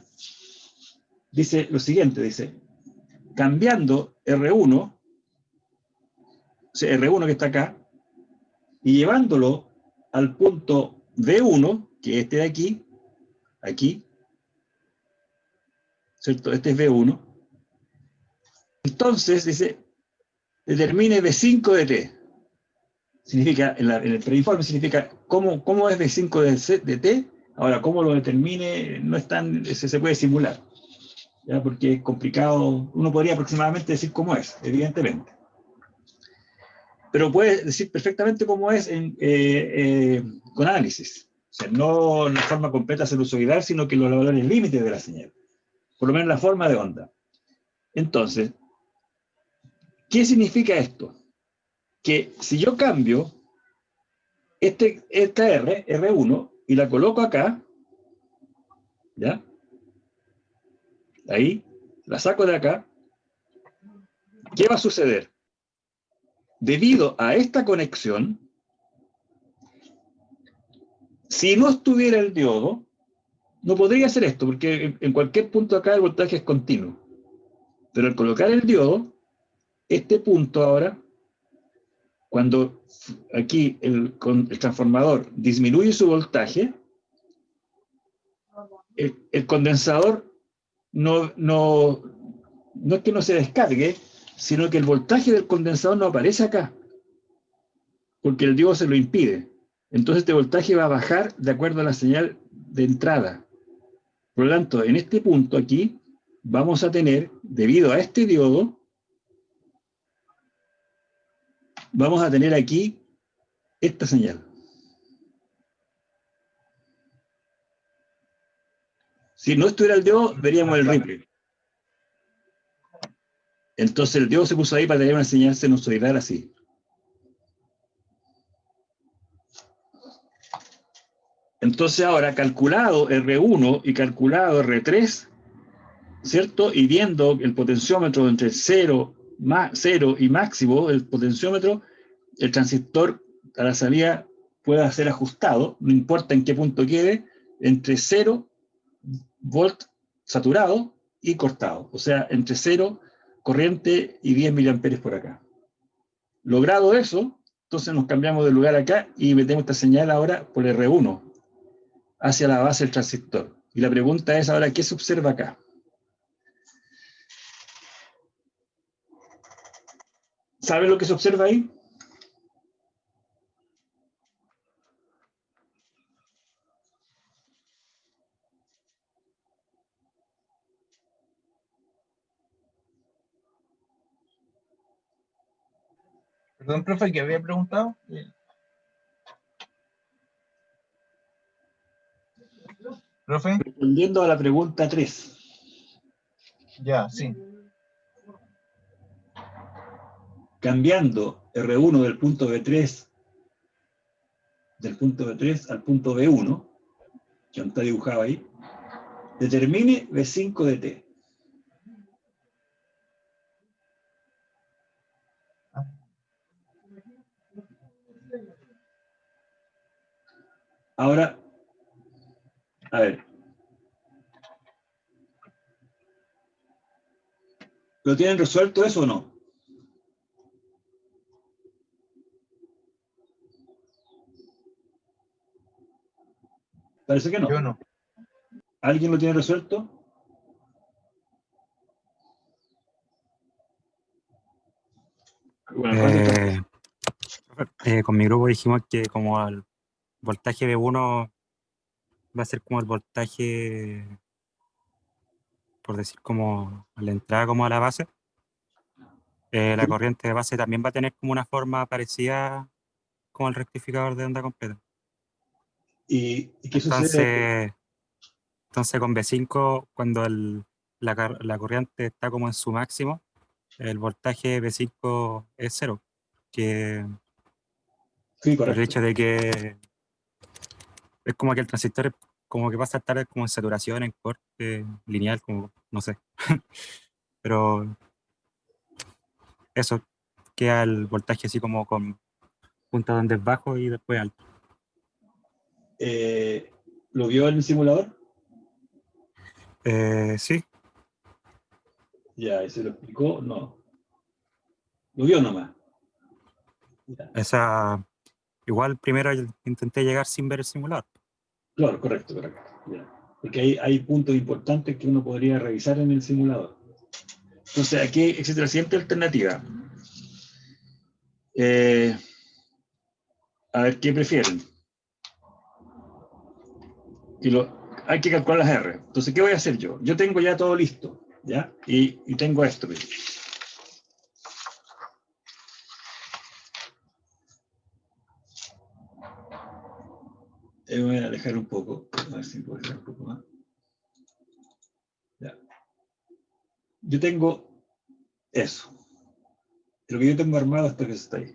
dice lo siguiente, dice, cambiando R1, o sea, R1 que está acá, y llevándolo al punto V1, que es este de aquí, ¿cierto? Este es V1. Entonces, dice, determine V5 de T. Significa, en el preinforme significa cómo es V5 de T. Ahora, cómo lo determine, no es tan, se puede simular, ¿ya? Porque es complicado. Uno podría aproximadamente decir cómo es, evidentemente. Pero puede decir perfectamente cómo es con análisis. O sea, no en la forma completa sinusoidal, sino que los valores límites de la señal. Por lo menos la forma de onda. Entonces, ¿qué significa esto? Que si yo cambio esta R1, y la coloco acá, ¿ya? Ahí, la saco de acá, ¿qué va a suceder? Debido a esta conexión, si no estuviera el diodo, no podría hacer esto, porque en cualquier punto acá el voltaje es continuo. Pero al colocar el diodo, este punto ahora, cuando aquí el transformador disminuye su voltaje, el condensador no es que no se descargue, sino que el voltaje del condensador no aparece acá, porque el diodo se lo impide. Entonces este voltaje va a bajar de acuerdo a la señal de entrada. Por lo tanto, en este punto aquí, vamos a tener, debido a este diodo, vamos a tener aquí esta señal. Si no estuviera el diodo, veríamos el ripple. Entonces el diodo se puso ahí para tener una señal sinusoidal así. Entonces ahora, calculado R1 y calculado R3, ¿cierto? Y viendo el potenciómetro entre 0 y máximo, el potenciómetro, el transistor a la salida pueda ser ajustado, no importa en qué punto quede, entre 0 volt saturado y cortado. O sea, entre 0 corriente y 10 miliamperes por acá. Logrado eso, entonces nos cambiamos de lugar acá y metemos esta señal ahora por R1 hacia la base del transistor. Y la pregunta es ahora, ¿qué se observa acá? ¿Sabe lo que se observa ahí? Perdón, profe, ¿qué había preguntado? Profe, Respondiendo a la pregunta 3. ya, sí. Cambiando R1 del punto B3 al punto B1, que está dibujado ahí, determine B5 de T. Ahora, a ver. ¿Lo tienen resuelto eso o no? Parece que no. Yo no. ¿Alguien lo tiene resuelto? Bueno, Con mi grupo dijimos que como el voltaje B1 va a ser como el voltaje, por decir, como a la entrada como a la base. La corriente de base también va a tener como una forma parecida como el rectificador de onda completa. ¿Y qué sucede? Entonces con B5, cuando la corriente está como en su máximo, el voltaje B5 es 0, que Sí, por el correcto. hecho de que es como que el transistor como que pasa a estar como en saturación, en corte lineal, como no sé. Pero eso, queda el voltaje así como con punta donde es bajo y después alto. ¿Lo vio en el simulador? Sí, Ya, ¿y se lo explicó? No. Lo vio nomás. Ya. igual primero intenté llegar sin ver el simulador. Claro, correcto. Ya. Porque hay puntos importantes que uno podría revisar en el simulador. Entonces, aquí existe la siguiente alternativa. A ver, ¿qué prefieren? Hay que calcular las R. Entonces, ¿qué voy a hacer yo? Yo tengo ya todo listo, ¿ya? Y tengo esto. Voy a alejar un poco, a ver si puedo alejar un poco más. Ya. Yo tengo eso. Lo que yo tengo armado esto que está ahí.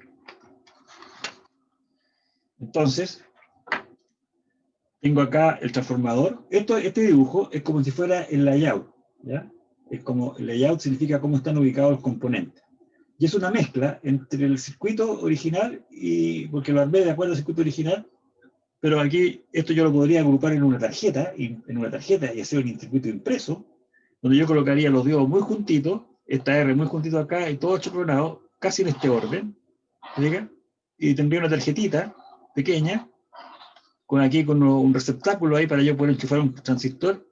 Entonces, tengo acá el transformador. Este dibujo es como si fuera el layout, ¿ya? Es como el layout significa cómo están ubicados los componentes. Y es una mezcla entre el circuito original porque lo armé de acuerdo al circuito original, pero aquí esto yo lo podría agrupar en una tarjeta y hacer un circuito impreso, donde yo colocaría los diodos muy juntitos, esta R muy juntito acá y todo chocronado, casi en este orden, ¿llega? Y tendría una tarjetita pequeña, con un receptáculo ahí para yo poder enchufar un transistor,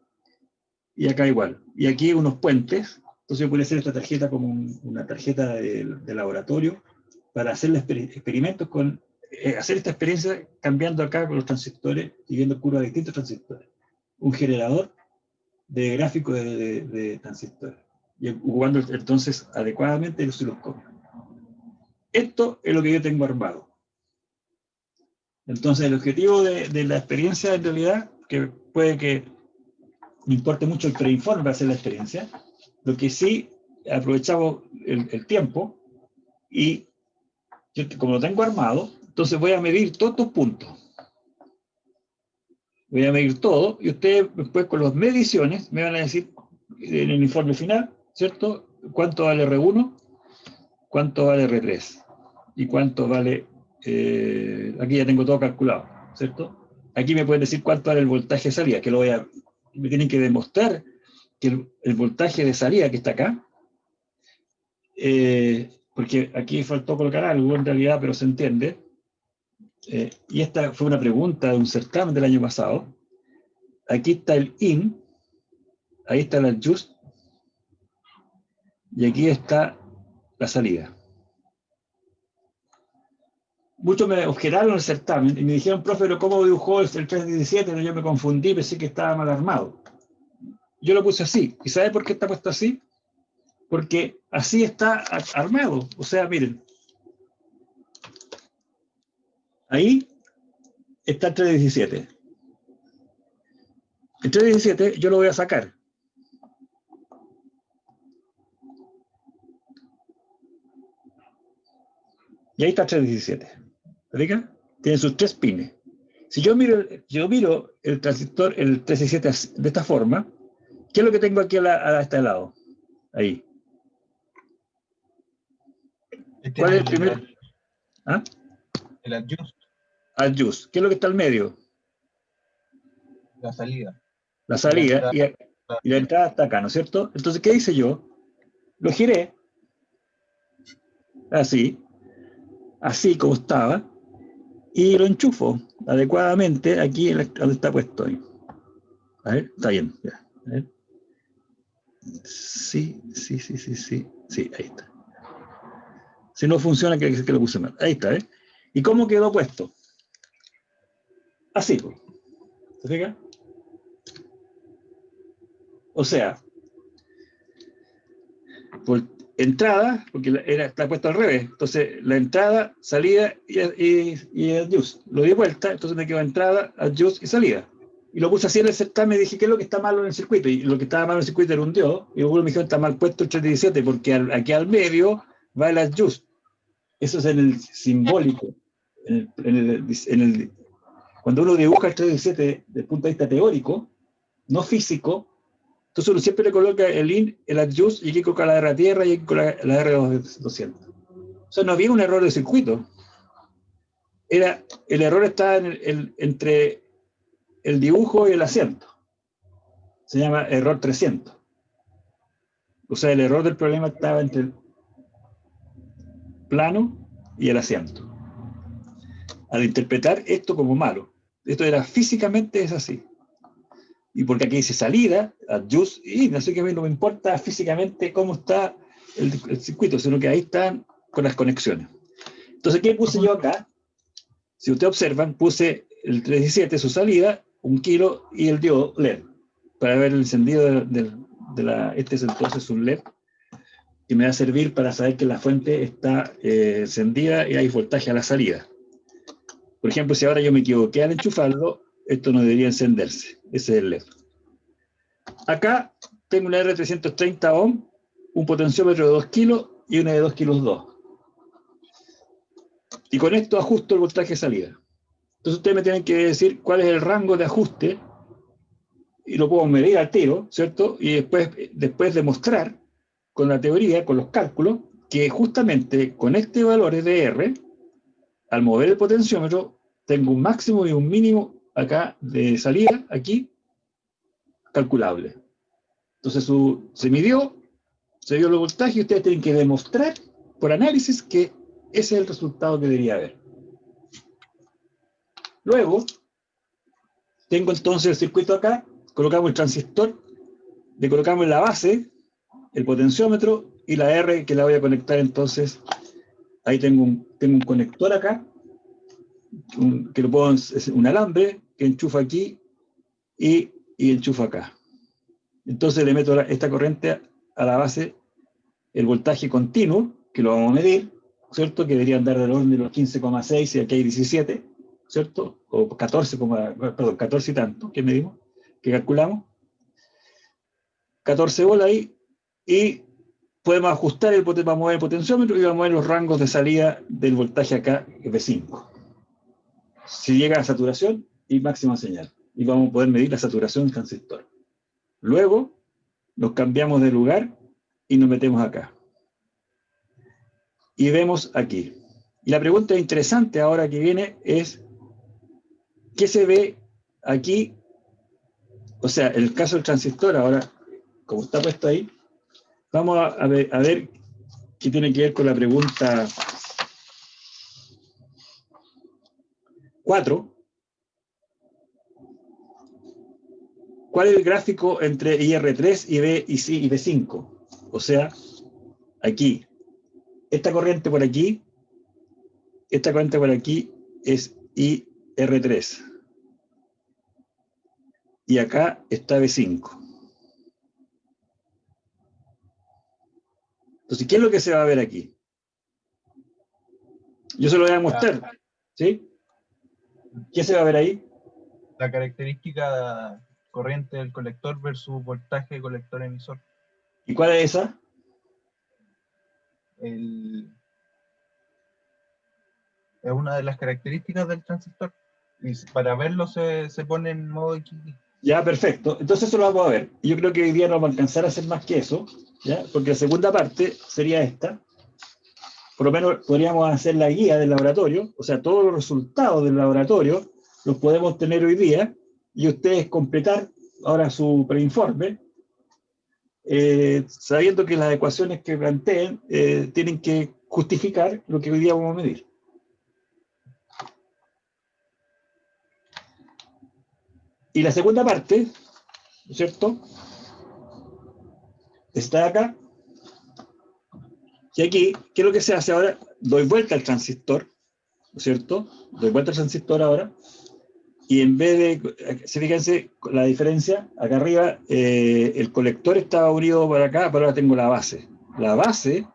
y acá igual. Y aquí unos puentes, entonces yo podría hacer esta tarjeta como una tarjeta de laboratorio para hacer experimentos hacer esta experiencia cambiando acá con los transistores y viendo curvas de distintos transistores. Un generador de gráfico de transistores. Y ocupando entonces adecuadamente el osciloscopio. Esto es lo que yo tengo armado. Entonces el objetivo de la experiencia en realidad, que puede que me importe mucho el preinforme para hacer la experiencia, lo que sí aprovechamos el tiempo y yo, como lo tengo armado, entonces voy a medir todos estos puntos. voy a medir todo, y ustedes después con las mediciones me van a decir en el informe final, ¿cierto? ¿Cuánto vale R1? ¿Cuánto vale R3? ¿Y cuánto vale? Aquí ya tengo todo calculado, ¿cierto? Aquí me pueden decir cuánto vale el voltaje de salida, que me tienen que demostrar que el voltaje de salida que está acá, porque aquí faltó colocar algo en realidad, pero se entiende. Y esta fue una pregunta de un certamen del año pasado. Aquí está el IN, ahí está el adjust, y aquí está la salida. Muchos me objetaron el certamen y me dijeron, profe, pero ¿cómo dibujó el 317? No, yo me confundí, pensé que estaba mal armado. Yo lo puse así. ¿Y sabe por qué está puesto así? Porque así está armado. O sea, miren. Ahí está el 317. El 317 yo lo voy a sacar. Y ahí está el 317. ¿Se fijan? Tiene sus 3 pines. Si yo miro el transistor, el 317 de esta forma, ¿qué es lo que tengo aquí a este lado? Ahí. ¿Cuál es el primer? ¿Ah? El adjust, Adjust. ¿Qué es lo que está al medio? la salida. La salida y la entrada está acá, ¿no es cierto? Entonces, ¿qué hice yo? Lo giré así como estaba, y lo enchufo adecuadamente aquí donde está puesto. Ahí. A ver, está bien. Ya. A ver. Sí, ahí está. Si no funciona, quiere decir que lo puse mal. Ahí está, ¿eh? ¿Y cómo quedó puesto? Así, pues. ¿Se fija? O sea, por entrada, porque está puesto al revés, entonces la entrada, salida y adjust. Lo di vuelta, entonces me quedó entrada, adjust y salida. Y lo puse así en el certamen y dije, ¿qué es lo que está malo en el circuito? Y lo que estaba malo en el circuito era un diodo, y luego me dijeron, está mal puesto el 317, porque aquí al medio va el adjust. Eso es en el simbólico. Cuando uno dibuja el 317 desde el punto de vista teórico, no físico, entonces uno siempre le coloca el IN, el adjust, y aquí coloca la R tierra y aquí coloca la R200. O sea, no había un error de circuito. El error estaba entre el dibujo y el asiento. Se llama error 300. O sea, el error del problema estaba entre el plano y el asiento. Al interpretar esto como malo, esto era físicamente es así. Y porque aquí dice salida, adjust, y no sé qué, a mí no me importa físicamente cómo está el circuito, sino que ahí están con las conexiones. Entonces, ¿qué puse yo acá? Si ustedes observan, puse el 317, su salida, 1 kilo, y el diodo LED, para ver el encendido este es entonces un LED, que me va a servir para saber que la fuente está encendida y hay voltaje a la salida. Por ejemplo, si ahora yo me equivoqué al enchufarlo, esto no debería encenderse. Ese es el LED. Acá tengo una R330 ohm, un potenciómetro de 2 kilos y una de 2 kilos 2. Y con esto ajusto el voltaje de salida. Entonces ustedes me tienen que decir cuál es el rango de ajuste, y lo puedo medir al tiro, ¿cierto? Y después demostrar con la teoría, con los cálculos, que justamente con este valor de R, al mover el potenciómetro, tengo un máximo y un mínimo acá de salida, aquí, calculable. Entonces se midió, se dio el voltaje, y ustedes tienen que demostrar por análisis que ese es el resultado que debería haber. Luego, tengo entonces el circuito acá, colocamos el transistor, le colocamos en la base el potenciómetro y la R que la voy a conectar entonces. Ahí tengo un conector acá, que lo puedo, es un alambre que enchufa aquí y enchufa acá. Entonces le meto esta corriente a la base, el voltaje continuo, que lo vamos a medir, ¿cierto? Que debería andar del orden de los 15,6 y aquí hay 17, ¿cierto? O 14, perdón, 14 y tanto, que medimos, que calculamos. 14 bolas ahí, y podemos ajustar vamos a mover el potenciómetro y vamos a mover los rangos de salida del voltaje acá, que es de 5. Si llega a saturación y máxima señal. y vamos a poder medir la saturación del transistor. Luego nos cambiamos de lugar y nos metemos acá. Y vemos aquí. Y la pregunta interesante ahora que viene es, ¿qué se ve aquí? O sea, el caso del transistor ahora, como está puesto ahí, vamos a ver qué tiene que ver con la pregunta 4. ¿Cuál es el gráfico entre IR3 y B5? O sea, aquí, esta corriente por aquí, esta corriente por aquí es IR3. Y acá está B5. Entonces, ¿qué es lo que se va a ver aquí? Yo se lo voy a mostrar. ¿Sí? ¿Qué se va a ver ahí? La característica corriente del colector versus voltaje colector emisor. ¿Y cuál es esa? Es una de las características del transistor. Y para verlo se pone en modo XY. Ya, perfecto. Entonces eso lo vamos a ver. Y yo creo que hoy día no vamos a alcanzar a hacer más que eso, ¿ya? Porque la segunda parte sería esta. Por lo menos podríamos hacer la guía del laboratorio, o sea, todos los resultados del laboratorio los podemos tener hoy día y ustedes completar ahora su preinforme, sabiendo que las ecuaciones que planteen tienen que justificar lo que hoy día vamos a medir. Y la segunda parte, ¿no es cierto? Está acá. Y aquí, ¿qué es lo que se hace ahora? Doy vuelta al transistor, ¿no es cierto? Doy vuelta al transistor ahora. Y en vez de, fíjense la diferencia, acá arriba el colector estaba unido para acá, pero ahora tengo la base. La base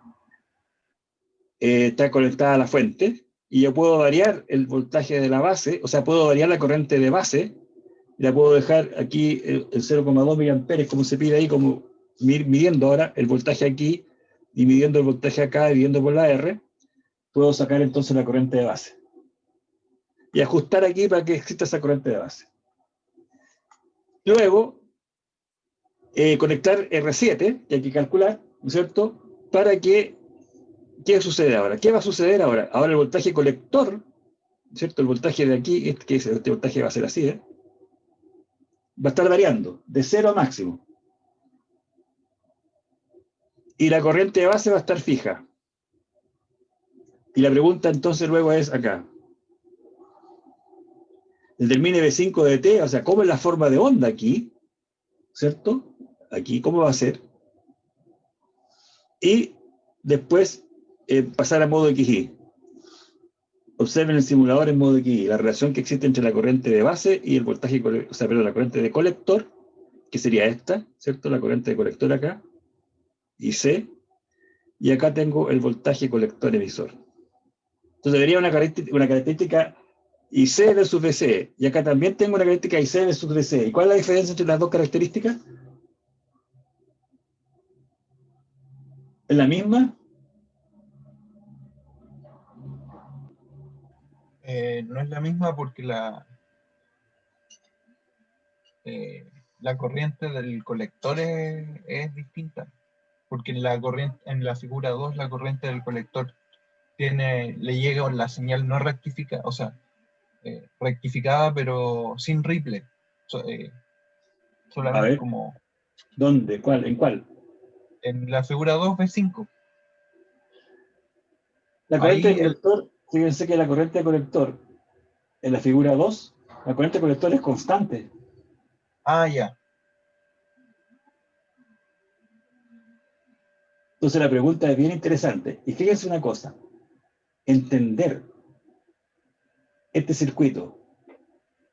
está conectada a la fuente y yo puedo variar el voltaje de la base, o sea, puedo variar la corriente de base, la puedo dejar aquí el 0,2 miliamperes, como se pide ahí, como midiendo ahora el voltaje aquí y midiendo el voltaje acá, dividiendo por la R, puedo sacar entonces la corriente de base. Y ajustar aquí para que exista esa corriente de base. Luego, conectar R7, que hay que calcular, ¿no es cierto? Para que, ¿qué sucede ahora? ¿Qué va a suceder ahora? Ahora el voltaje colector, ¿cierto? El voltaje de aquí, que es este voltaje va a ser así, va a estar variando de 0 a máximo. Y la corriente de base va a estar fija. Y la pregunta entonces luego es acá. Determine B5 de T, o sea, ¿cómo es la forma de onda aquí? ¿Cierto? Aquí, ¿cómo va a ser? Y después pasar a modo XY. Observen el simulador en modo XY, la relación que existe entre la corriente de base y el voltaje, o sea, perdón, la corriente de colector, que sería esta, ¿cierto? La corriente de colector acá, y C, y acá tengo el voltaje colector emisor. Entonces debería una característica IC versus BC, y acá también tengo una característica IC versus BC. ¿Y cuál es la diferencia entre las dos características? ¿Es la misma? No es la misma porque la corriente del colector es distinta. Porque en la figura 2, la corriente del colector le llega la señal no rectificada, o sea, rectificada pero sin ripple. A Solamente ver, como ¿dónde? ¿Cuál? ¿En cuál? en la figura 2, B5. La corriente de Ahí colector, fíjense que la corriente de colector, en la figura 2, la corriente de colector es constante. ya. Entonces la pregunta es bien interesante. Y fíjense una cosa, entender este circuito,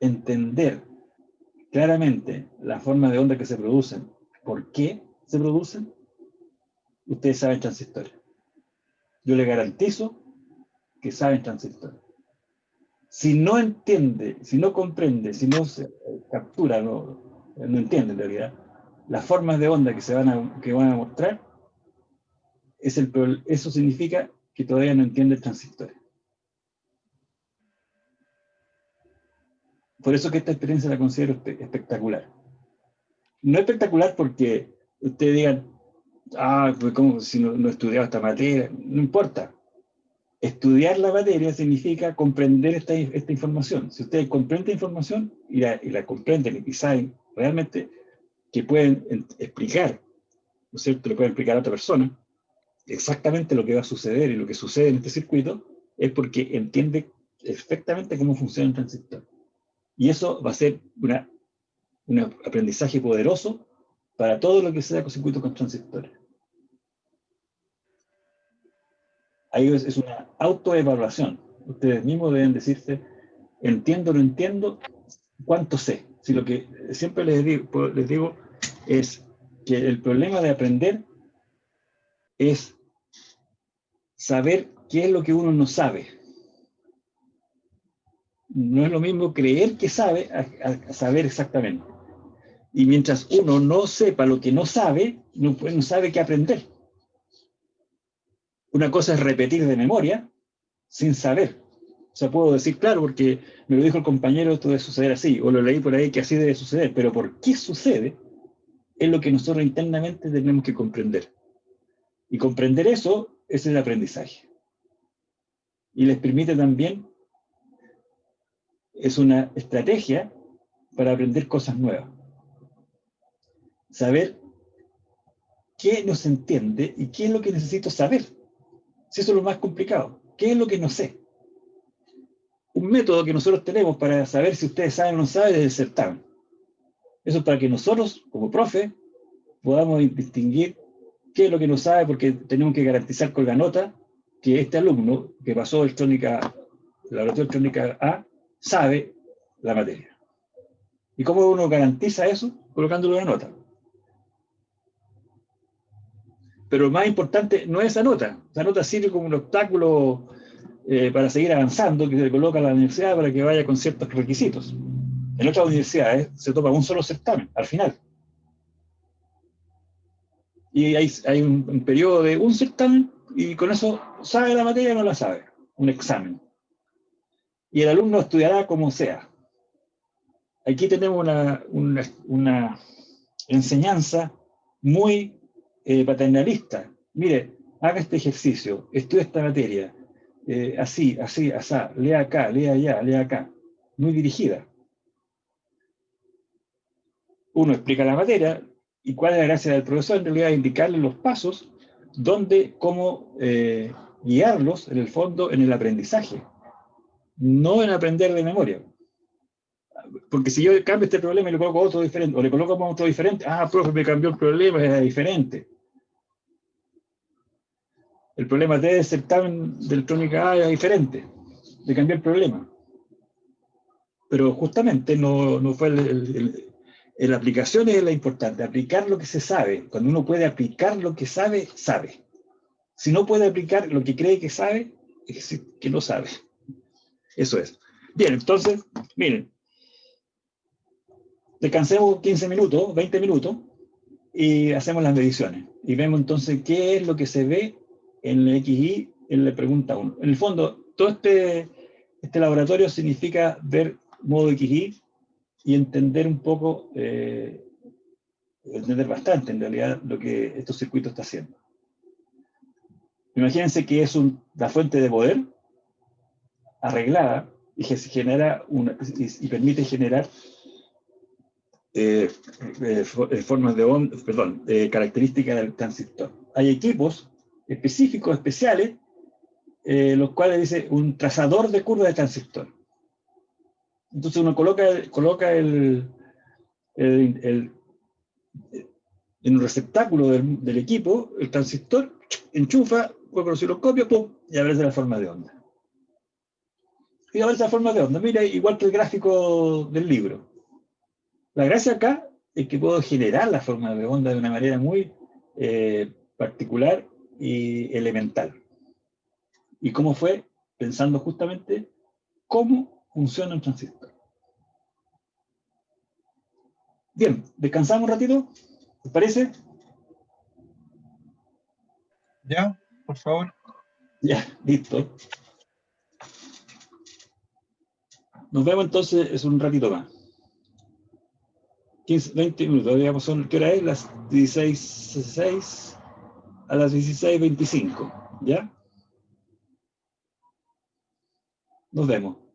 entender claramente la forma de onda que se producen, por qué se producen, ustedes saben transistores. Yo les garantizo que saben transistores. Si no entiende, si no comprende, si no se captura, no entiende en realidad, las formas de onda que van a mostrar, eso significa que todavía no entiende transistores. Por eso que esta experiencia la considero espectacular. No espectacular porque ustedes digan, pues como si no he estudiado esta materia. No importa. Estudiar la materia significa comprender esta información. Si ustedes comprenden esta información y la comprenden y saben realmente que pueden explicar, ¿no es cierto? Le pueden explicar a otra persona exactamente lo que va a suceder y lo que sucede en este circuito, es porque entiende perfectamente cómo funciona el transistor. Y eso va a ser un aprendizaje poderoso para todo lo que sea con circuitos con transistores. Ahí es una autoevaluación. Ustedes mismos deben decirse, entiendo o no entiendo, cuánto sé. Si lo que siempre les digo es que el problema de aprender es saber qué es lo que uno no sabe. No es lo mismo creer que sabe a saber exactamente. Y mientras uno no sepa lo que no sabe, no sabe qué aprender. Una cosa es repetir de memoria sin saber. O sea, puedo decir, claro, porque me lo dijo el compañero, esto debe suceder así, o lo leí por ahí que así debe suceder, pero ¿por qué sucede? Es lo que nosotros internamente tenemos que comprender. Y comprender eso es el aprendizaje. Y les permite también, es una estrategia para aprender cosas nuevas. Saber qué no se entiende y qué es lo que necesito saber. Si eso es lo más complicado. ¿Qué es lo que no sé? Un método que nosotros tenemos para saber si ustedes saben o no saben es el certamen. Eso es para que nosotros, como profe, podamos distinguir qué es lo que no sabe, porque tenemos que garantizar con la nota que este alumno que pasó la laboratorio electrónica A sabe la materia. ¿Y cómo uno garantiza eso? Colocándole una nota. Pero lo más importante no es esa nota. Esa nota sirve como un obstáculo para seguir avanzando, que se le coloca a la universidad para que vaya con ciertos requisitos. En otras universidades se toma un solo certamen, al final. Y hay un periodo de un certamen, y con eso sabe la materia o no la sabe. Un examen. Y el alumno estudiará como sea. Aquí tenemos una enseñanza muy paternalista. Mire, haga este ejercicio, estudie esta materia, así, asá, lea acá, lea allá, lea acá. Muy dirigida. Uno explica la materia, y cuál es la gracia del profesor, en realidad indicarle los pasos, cómo guiarlos, en el fondo, en el aprendizaje. No en aprender de memoria. Porque si yo cambio este problema y le coloco otro diferente, o le coloco otro diferente, profe, me cambió el problema, es diferente. El problema del certamen de electrónica A es diferente, le cambié el problema. Pero justamente no fue la aplicación es la importante, aplicar lo que se sabe. Cuando uno puede aplicar lo que sabe, sabe. Si no puede aplicar lo que cree que sabe, es decir, que no sabe. Eso es. Bien, entonces, miren, descansemos 15 minutos, 20 minutos, y hacemos las mediciones. Y vemos entonces qué es lo que se ve en el XY en la pregunta 1. En el fondo, todo este laboratorio significa ver modo XY y entender un poco, entender bastante en realidad lo que estos circuitos están haciendo. Imagínense que es la fuente de poder arreglada y que se genera y permite generar formas de onda, características del transistor. Hay equipos específicos, especiales, los cuales dice un trazador de curva de transistor. Entonces uno coloca en un receptáculo del equipo el transistor, enchufa, con el osciloscopio, ¡pum!, y aparece la forma de onda. Y aparece la forma de onda. Mira, igual que el gráfico del libro. La gracia acá es que puedo generar la forma de onda de una manera muy particular y elemental. ¿Y cómo fue? Pensando justamente cómo funciona un transistor. Bien, ¿descansamos un ratito? ¿Les parece? Ya, por favor. Ya, listo. Nos vemos entonces, es un ratito más. 15, 20 minutos, digamos, ¿qué hora es? Las 16:06 a las 16:25, ¿ya? Nos vemos.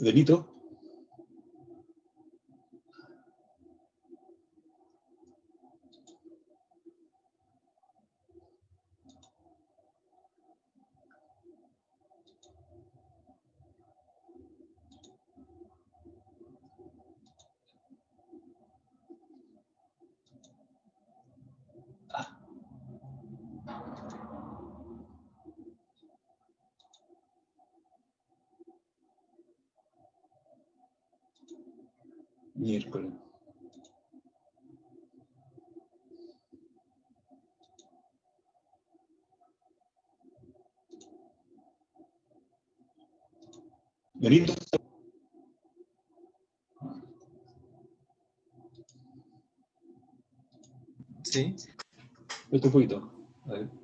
Benito. Miércoles. Benito. Sí. Este un poquito. A ver.